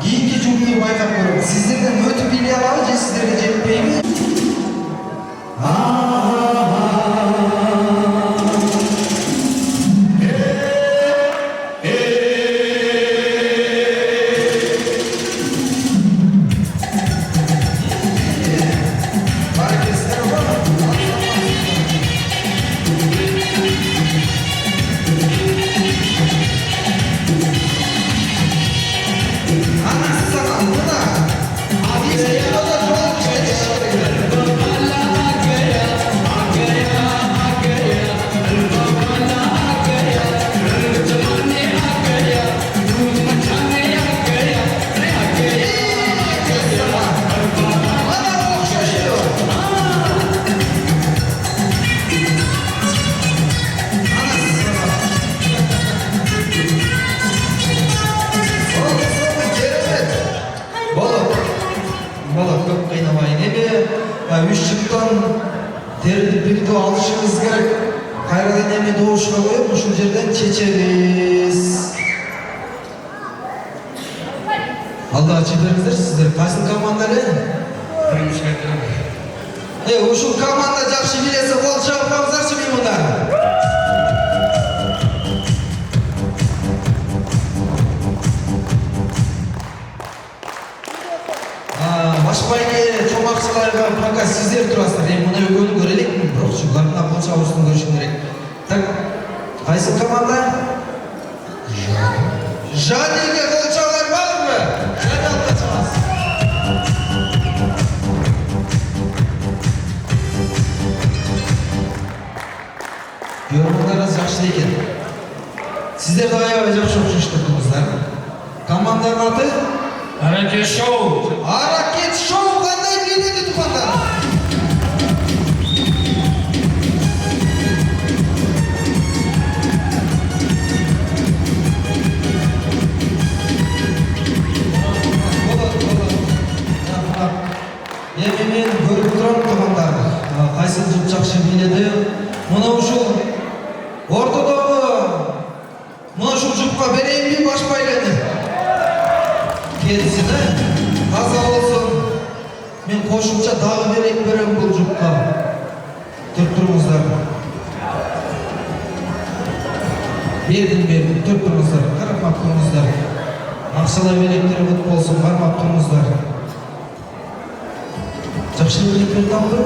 кийинки жүктү байкап көрөм. Сиздерден өтүп биле алабы же сиздерге жетпейби? Үч жыктан терди бирди алышыбыз керек. Кайрадан эми добушка коюп, ушул жерден чечебиз. Алда чечебиздер, сиздер кайсы команда эле? Ушул команда жакшы билесе кол чабып коюңуздарчы мында. Башбайке чомакчыларга пока сиздер турасыздар. Эми мына экөөнү көрөлүкмү? Бирок ушулардан кол чабуусун көрүшүм керек. Так, кайсы команда? Жадиге кол чабуулар барбы? Yorumlarınız жақсы екен. Сіздер де аябай жақсы оқып Команданың аты? Аракет шоу. Аракет шоу қандай келеді туғандар? Мен көріп тұрам туғандар. Қайсы жұп жақсы келеді. Мұны ұшыл ортадағы мұны ұшыл жұпқа берейін бе баш байлады. Келсін, таза болсын. Мен қошымша дағы берем бұл жұпқа. Тұрып тұрыңыздар. Бердім. Тұрып тұрыңыздар. Қарапмап тұрыңыздар. Ақшала белектері бұт болсын. Қармап тұрыңыздар. Жақшы белектер тамды?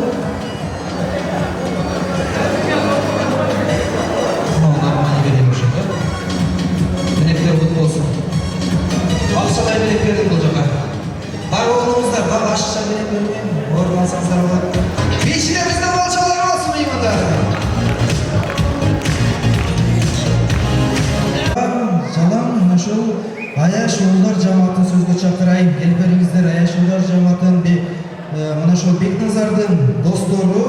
Белектер бұт болсын. Ақшалай белек бердім бұл жаққа. Бар оғылыңыздар, бар ашықша белек бермеймін. Орын алсаңыздар болады. Бейшілерімізді балшалар болсын меймандар. Салам, нашыл Аяш Улдар жамаатын сөзге шақырайын. Елберіңіздер Аяш Улдар жамаатын Мұнашыл Бекназардың досторы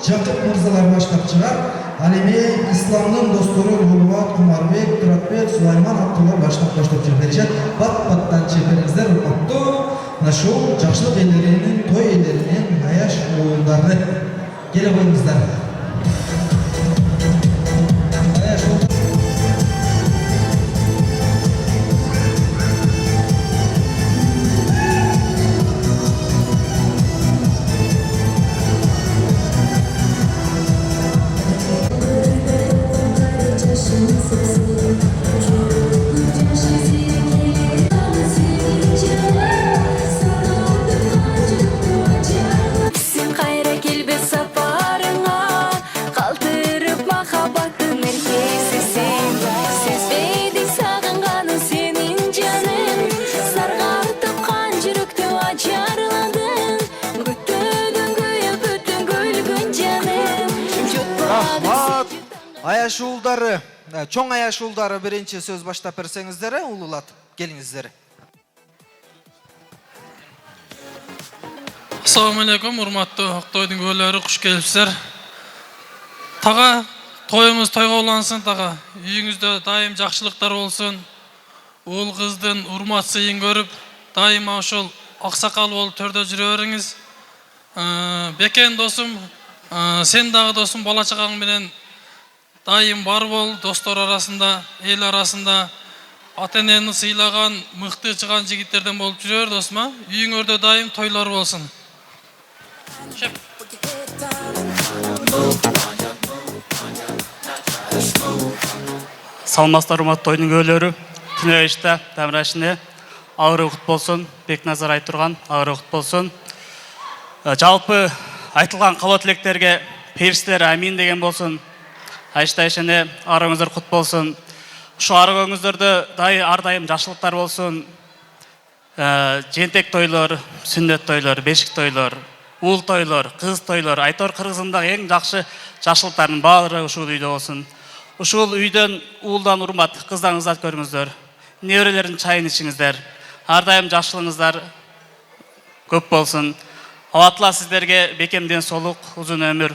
Жақып мырзалар баштап шығар. Алеме исламның досторы Улуат, Құмарбек, Тұратбек, Сулайман аттылар баштап жүр берешет. Бат-баттан чеперіңіздер ұлматты. Нашыл жақшылық елдерінің, той елдерінің Аяш Улдарды келе қойыңыздар. Аяш Улдары, чоң Аяш Улдары бірінші сөз баштап берсеңіздер, улулат, келіңіздер. Ассалаумалейкум, урматты Ақтойдың өлері, құш келіпсіздер. Таға, тойыңыз тойға олансын, таға. Үйіңізде дайым жақшылықтар болсын. Ол қыздың урмат сыйын көріп, дайым аушыл ақсақал болып төрде жүре беріңіз. Бекен досым, сен дағы досым бала чағаң менен дайым бар бол, достар арасында, ел арасында, ата-енені сыйлаған, мықты шыған жігіттерден болып жүрер досыма. Үйіңөрде дайым тойлар болсын. Салмастар ұмат тойдың өлері, түні өшті, дәмірәшіне, ауыры ұқыт болсын, Бекназар айтырған, ауыры ұқыт болсын. Жалпы айтылған қала тілектерге періштері әмин деген болсын. Айшта-айшыне арыңыздар құт болсын. Шу арыңыздарды ардайым жақшылықтар болсын. Жентек тойлар, сүннет тойлар, бешік тойлар, ұл тойлар, қыз тойлар. Айтор қырғызындағы ең жақшы жақшылықтардың барлығы ұшыл үйде болсын. Ұшыл үйден ұлдан ұрмат, қыздаңыздар көріңіздер. Неврелердің чайын ішіңіздер. Ардайым жақшылыңыздар көп болсын. Алатла сіздерге бекемден солық, ұзын өмір.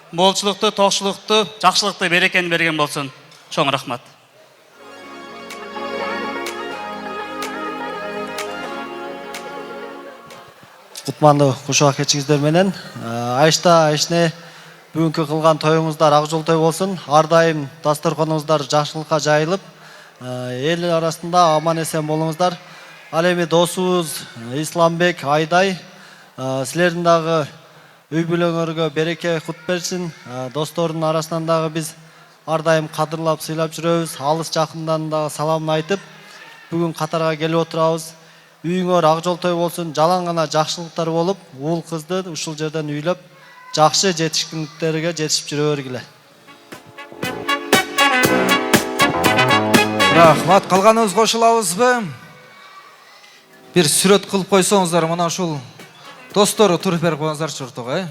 Молчылықты, тоқшылықты, жақшылықты берекен берген болсын. Чоң рахмат. Құтманды құшақ кетшіңіздер менен. Айшта-айшыне бүгінгі қылған тойыңыздар ақ жол той болсын. Ардайым дастарханыңыздар жақшылыққа жайылып, ел арасында аман есен болыңыздар. Алеме досуыз Исламбек, Айдай, сілердің дағы үй бүлөңөргө береке құт берсін. Достордың арасынан дағы біз ардайым қадырлап, сыйлап жүрөбүз. Алыс жақындан дағы саламын айтып, бүгін қатарға келіп отырабыз. Үйіңөр ақ жол той болсын, жалаң ғана жақшылықтар болып, ұл қызды ушул жерден үйлеп, жақшы жетишкиндиктерге жетишип жүрө бергиле. Рахмат, қалғаныңыз қошылабызбы? Bir сүрөт кылып койсоңуздар, мына ушул достору туруп берип коюңуздар чуртуга.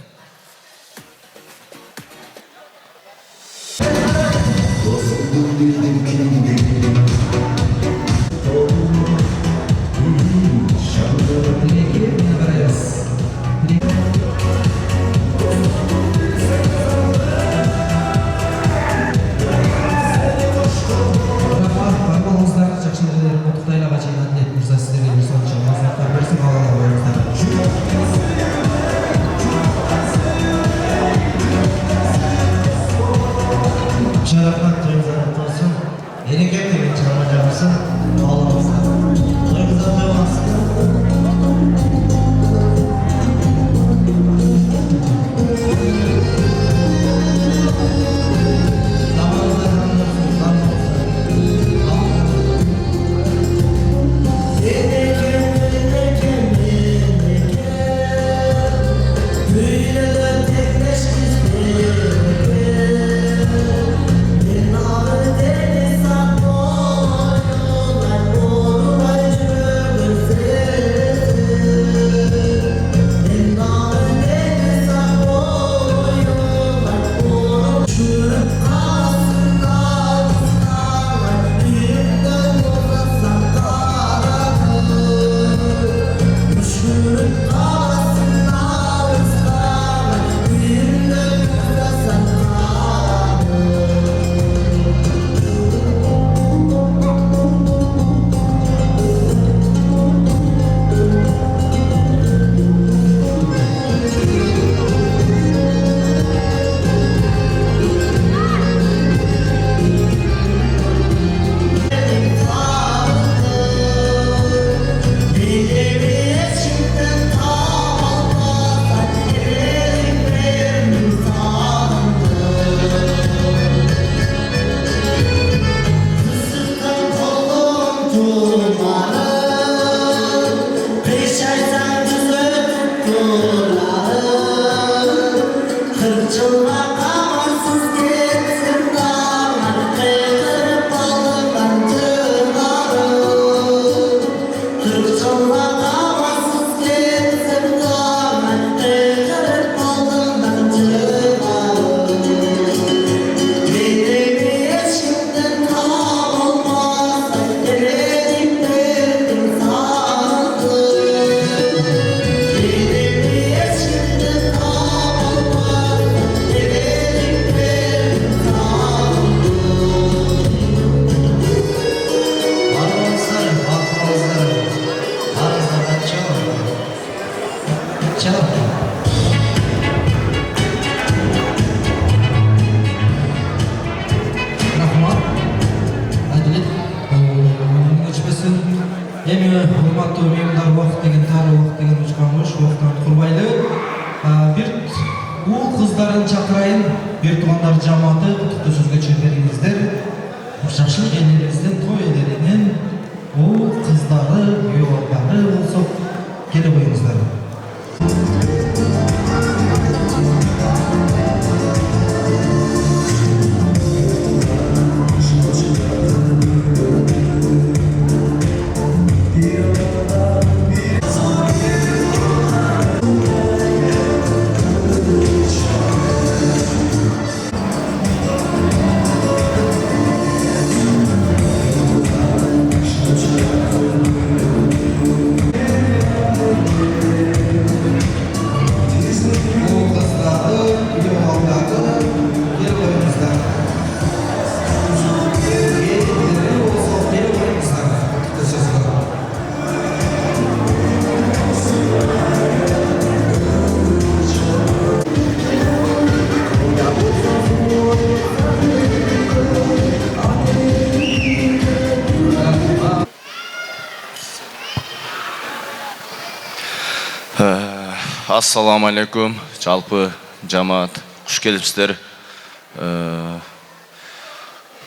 Ассаламу-алейкум, жалпы жамаат, куш келипсиздер.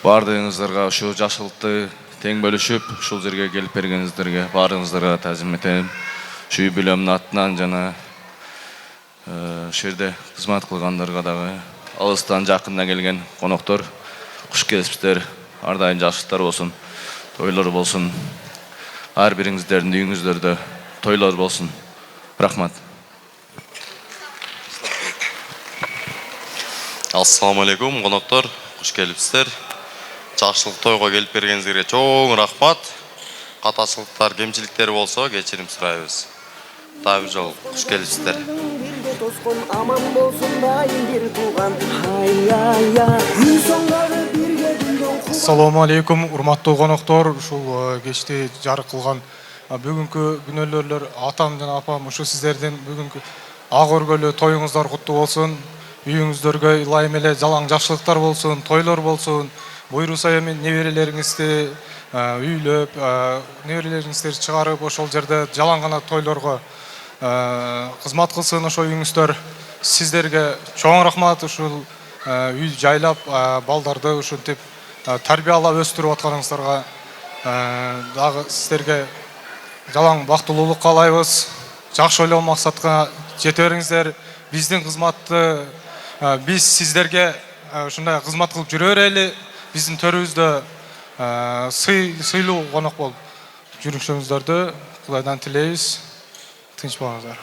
Бардыгыңыздарга ушу жашылыкты тең бөлүшүп, ушул жерге келип бергениңиздерге баарыңыздарга таазим этем. Ушу үй бүлөмдүн атынан жана ушул жерде кызмат кылгандарга дагы алыстан жакындан келген коноктор куш келипсиздер. Ар дайым жакшылыктар болсун, тойлор болсун. Ар бириңиздердин үйүңүздөрдө тойлор болсун. Рахмат. Ассаламу алейкум, коноктор, куш келипсиздер. жакшылык тойго келип бергениңизге чоң рахмат. Катачылыктар, кемчиликтер болсо кечирим сурайбыз. Дагы бир жолу куш келипсиздер. Ассаламу алейкум, урматтуу коноктор. Ушул кечти жарык кылган бүгүнкү күнөөлөр атам жана апам ушу сиздердин бүгүнкү ак өргөлүү тоюңуздар куттуу болсун. Үйүңүздөргө ылайым эле жалаң жакшылыктар болсун, тойлор болсун. Буйруса эми неберелериңизди үйлөп, неберелериңизди чыгарып ошол жерде жалаң гана тойлорго кызмат кылсын ошо үйүңүздөр. Сиздерге чоң рахмат ушул үй жайлап балдарды ушинтип тарбиялап өстүрүп атканыңыздарга дагы сиздерге жалаң бактылуулук каалайбыз. Жакшы ойлоо максатка жете бериңиздер. Биздин кызматты биз сиздерге ушундай кызмат кылып жүрө берели. Биздин төрүбүздө сыйлуу конок болуп жүрүшүңүздөрдү Кудайдан тилейбиз. Тынч болуңуздар.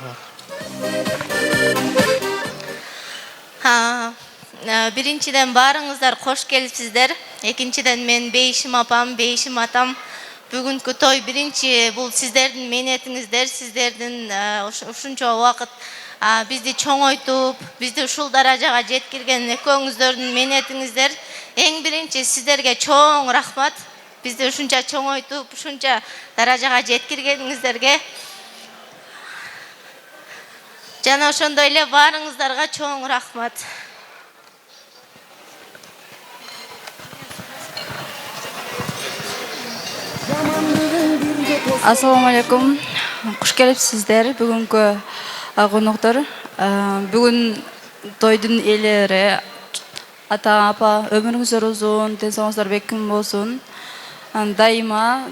Биринчиден барыңыздар кош келипсиздер. Экинчиден мен бейишим апам, бейишим атам. Бүгүнкү той биринчи бул сиздердин менетиңиздер, сиздердин ушунча убакыт бизди чоңойтуп, бизди ушул даражага жеткирген экөөңүздөрдүн менетиңиздер. Эң биринчи сиздерге чоң рахмат. Бизди ушунча чоңойтуп, ушунча даражага жеткиргениңиздерге. Жана ошондой эле баарыңыздарга чоң рахмат. Ассаламу алейкум. Куш келипсиздер бүгүнкү коноктор. Бүгүн тойдун ээлери ата апа өмүрүңүздөр узун, ден соолугуңуздар бекем болсун. Дайыма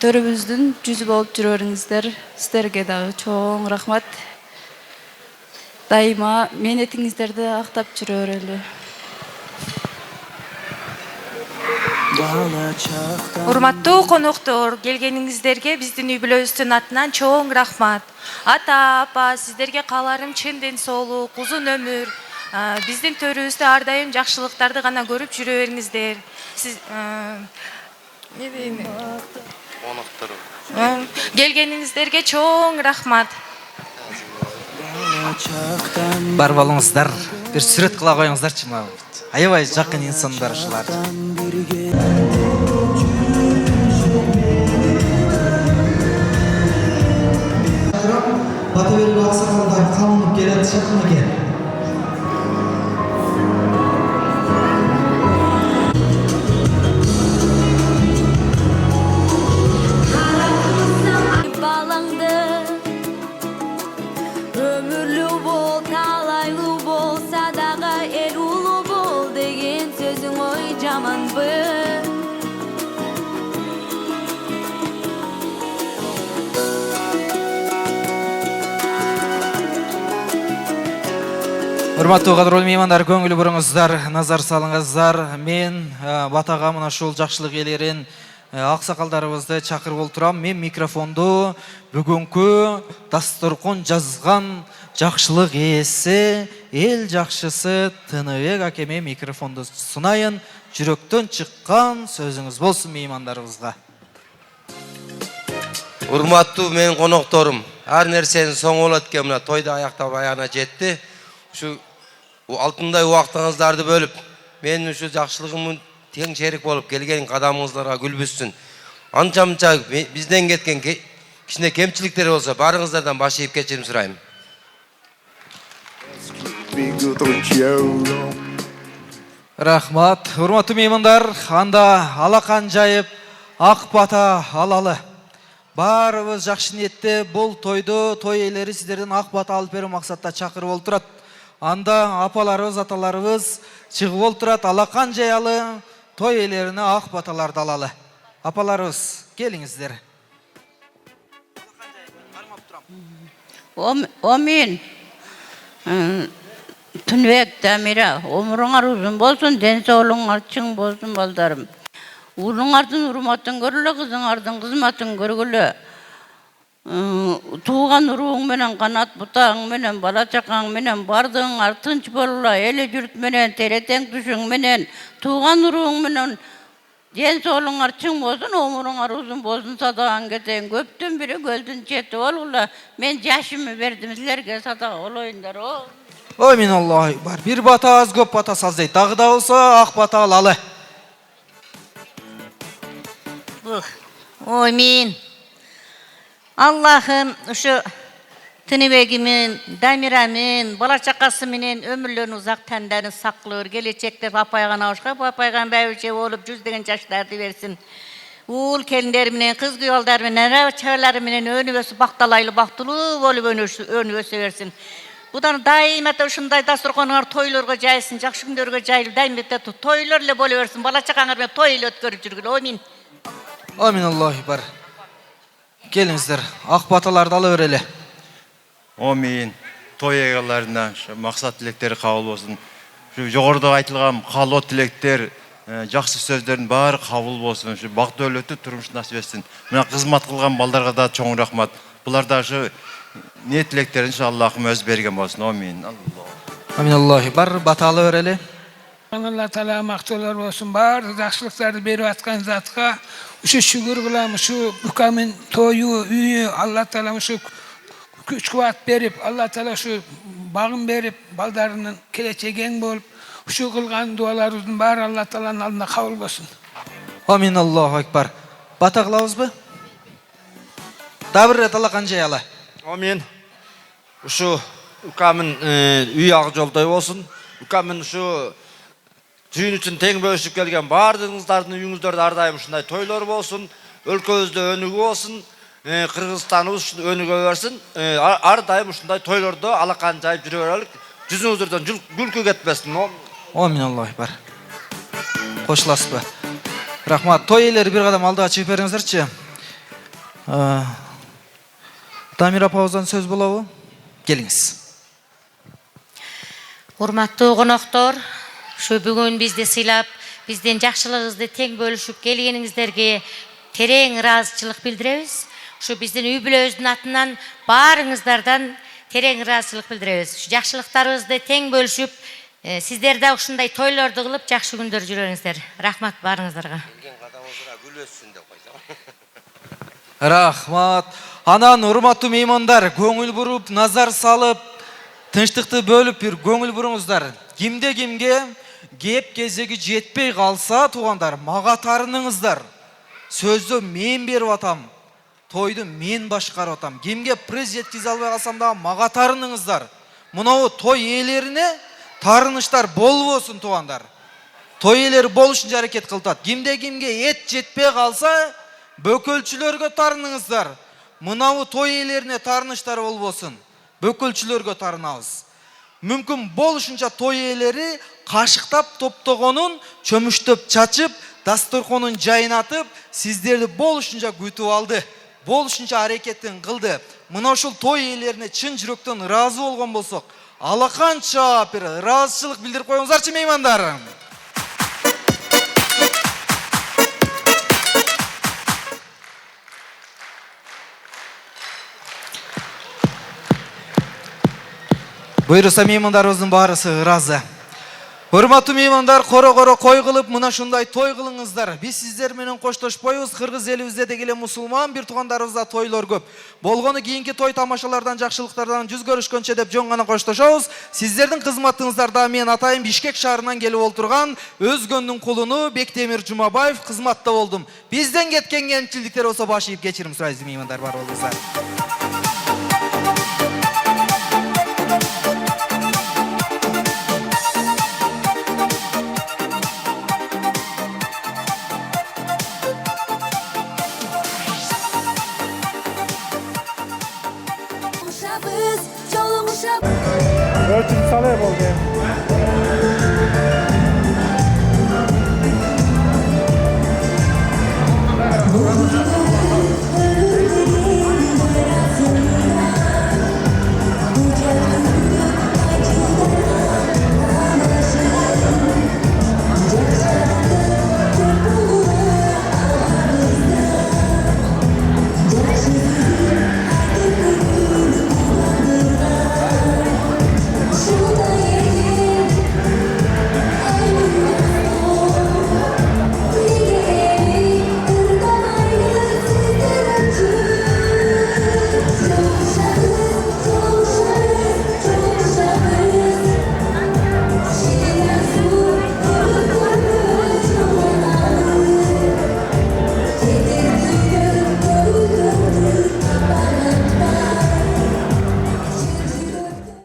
төрүбүздүн жүзү болуп жүрө бериңиздер. Сиздерге дагы чоң рахмат. Дайыма менетиңиздерди актап жүрө берели. Урматтуу коноктор, келгениңиздерге биздин үй бүлөбүздүн атынан чоң рахмат. Ата, апа, сиздерге кааларым чын ден соолук, узун өмүр. Биздин төрүбүздө ар дайым жакшылыктарды гана көрүп жүрө бериңиздер. Сиз не дейм? Коноктор. Келгениңиздерге чоң рахмат. Бар болуңуздар. Бир сүрөт кыла коюңуздарчы мага. Аябай жакын инсандар ушулар. Bata verip aksakallar kalınıp gelen şakına gel. Bağlandı ömürlü bol, talaylı bolsa daga el ulu bol degen sözün oy jaman bu. Урматтуу кадырлуу меймандар, көңүл буруңуздар, назар салыңыздар. Мен батага мына ушул жакшылык ээлерин аксакалдарыбызды чакырып олтурам. Мен микрофонду бүгүнкү дасторкон жазган жакшылык ээси, эл жакшысы Тыныбек акеме микрофонду сунайын. Жүрөктөн чыккан сөзүңүз болсун меймандарыбызга. Урматтуу менин конокторум, ар нерсенин соңу болот экен, мына тойду аяктап аягына жетти. Ушу алтындай убактыңыздарды бөлүп, мен ушу жакшылыгымдын тең шерик болуп келген кадамыңыздарга күлбүссүн. Анча-мынча бизден кеткен кичине кемчиликтер болсо, барыңыздардан баш ийип кечирим сурайм. Рахмат. Урматтуу меймандар, анда алакан жайып, ак бата алалы. Баарыбыз жакшы ниетте бул тойду, той ээлери сиздерден ак бата алып берүү максатта чакырып олтурат. Анда апаларыбыз, аталарыбыз чыгып олтурат, алакан жаялы, той ээлерине ак баталарды алалы. Апаларыбыз, келиңиздер. Омен. Тыныбек, Дамира, өмүрүңөр узун болсун, ден соолугуңар чың болсун балдарым. Уулуңардын урматын көргүлө, кызыңардын кызматын көргүлө. Тууган урууң менен, канат бутаң менен, бала чакаң менен бардыгыңар тынч болула, эле журт менен, теретең түшүң менен, тууган урууң менен Den soğulunlar çın bolsun, omurunlar uzun bolsun, sadağın geçen köptün biri göldün çeti olurlar. Men yaşımı verdim sizlerge sadağa olayınlar o. Amin Allahu Ekber. Bir bata az köp bata saz deydi. Dağı da olsa ak bata alalı. Amin. Allah'ım şu Tınıbegimin, Damiramin, bala çakasımının ömürlerini uzak tenlerini saklıyor. Gelecekler papaygan avuşka, papaygan beyvçe olup cüzdegen yaşlardı versin. Uğul kelinleriminin, kız yollarımının, ravaçalarımının önü ösü baktalaylı baktulu olup önü ösü versin. Budan daim ete uşunday dasturkonunar toylarga jaysın, jakşı günlerge jayılıp daim ete toylarla bolu versin. Bala çakanlar toyla ötkörüp жүрgülü. Amin. Amin Allahu Ekber. Gelinizler, ak batalarda alıvereli. Amin. Toy egallarından maksat tilekleri kabul olsun. Şu yukarıda aytılgan kalot tilekler, жақсы сөздердің бары kabul olsun. Şu bak dövleti turmuş nasip etsin. Mına kızmat kılgan baldarga da çoğun rahmat. Bular da şu niyet tileklerini Allah'ım öz bergen olsun. Amin. Amin Allahu Ekber. Bata alıvereli. Allah Teala maktolar olsun. Bar жақсылықтарды berip atkan zatqa şu şükür kılam, şu bukamın toyu, üyü Allah Teala şu güç kuvvet berip, Allah Teala şu bağın berip, baldarının keleceğin bolup, şu kılgan dualarımızın bar Allah Teala'nın aldığında kabul olsun. Amin Allahu Ekber. Bata kılavuz bu? Dabir ret Allah kanjayala. Amin. Şu ukamın üyü ağjolday olsun. Ukamın şu düğün için teң bölüşüp gelgen bardığınızların üyüңüzdөрдө ardayım ушундай тойлор болсун, өлкөбүздө өнүгүү болсун, Кыргызстаныбыз өнүгө берсин, ардайым ушундай тойлордо алакан жайып жүрө берелик, жүзүңүздөрдөн күлкү кетпесин. Amin Allahu Ekber. Koşulasızbı. Rahmat. Toy eleri bir kadam aldığa çıkıp beriңiздерчи. Damir apabızdan söz bulağı. Geliniz. Урматтуу коноктору, şu бүгүн бизди сыйлап, биздин жакшылыгыбызды тең бөлүшүп келгениңиздерге терең ыраазычылык билдиребиз. Şu биздин үй бүлөбүздүн атынан баарыңыздардан терең ыраазычылык билдиребиз. Şu жакшылыктарыбызды тең бөлүшүп, сиздер да ушундай тойлорду кылып жакшы күндөр жүрөңүздөр. Рахмат баарыңыздарга. Рахмат. Анан урматтуу меймандар, көңүл буруп, назар салып, тынчтыкты бөлүп бир көңүл буруңуздар. Кимде кимге кеп кезеги жетпей калса, туугандар, мага тарыныңыздар. Сөздү мен берип атам. Тойду мен башкарып атам. Кимге приз жеткизе албай калсам да мага тарыныңыздар. Мынау той ээлерине тарыныштар болбосун туугандар. Той ээлери болушунча аракет кылтат. Кимде кимге эт жетпей калса, бөкөлчүлөргө тарыныңыздар. Мынау той ээлерине тарыныштар болбосун. Бөкөлчүлөргө тарынабыз. Мүмкүн болушунча той ээлери кашыктап топтогонун чөмүштөп чачып, дасторконун жайнатып, сиздерди болушунча күтүп алды. Болушунча аракетин кылды. Мына ушул той ээлерине чын жүрөктөн ыраазы болгон болсок, алаканча бир ыраазычылык билдирип коюңуздарчы меймандар. Буйруса меймандарыбыздын баарысы ыраазы. Урматтуу меймандар, коро-коро кой кылып, мына ушундай той кылыңыздар. Биз сиздер менен коштошпойбуз. Кыргыз элибизде дегеле мусулман бир туугандарыбызда тойлор көп. Болгону кийинки той тамашалардан, жакшылыктардан жүз көрүшкөнчө деп жөн гана коштошобуз. Сиздердин кызматыңыздарда мен атайын Бишкек шаарынан келип олтурган Өзгөндүн кулуну Бектемир Жумабаев кызматта болдум. Бизден кеткен кемчиликтер болсо баш ийип кечирим сурайбыз меймандар бар болсо.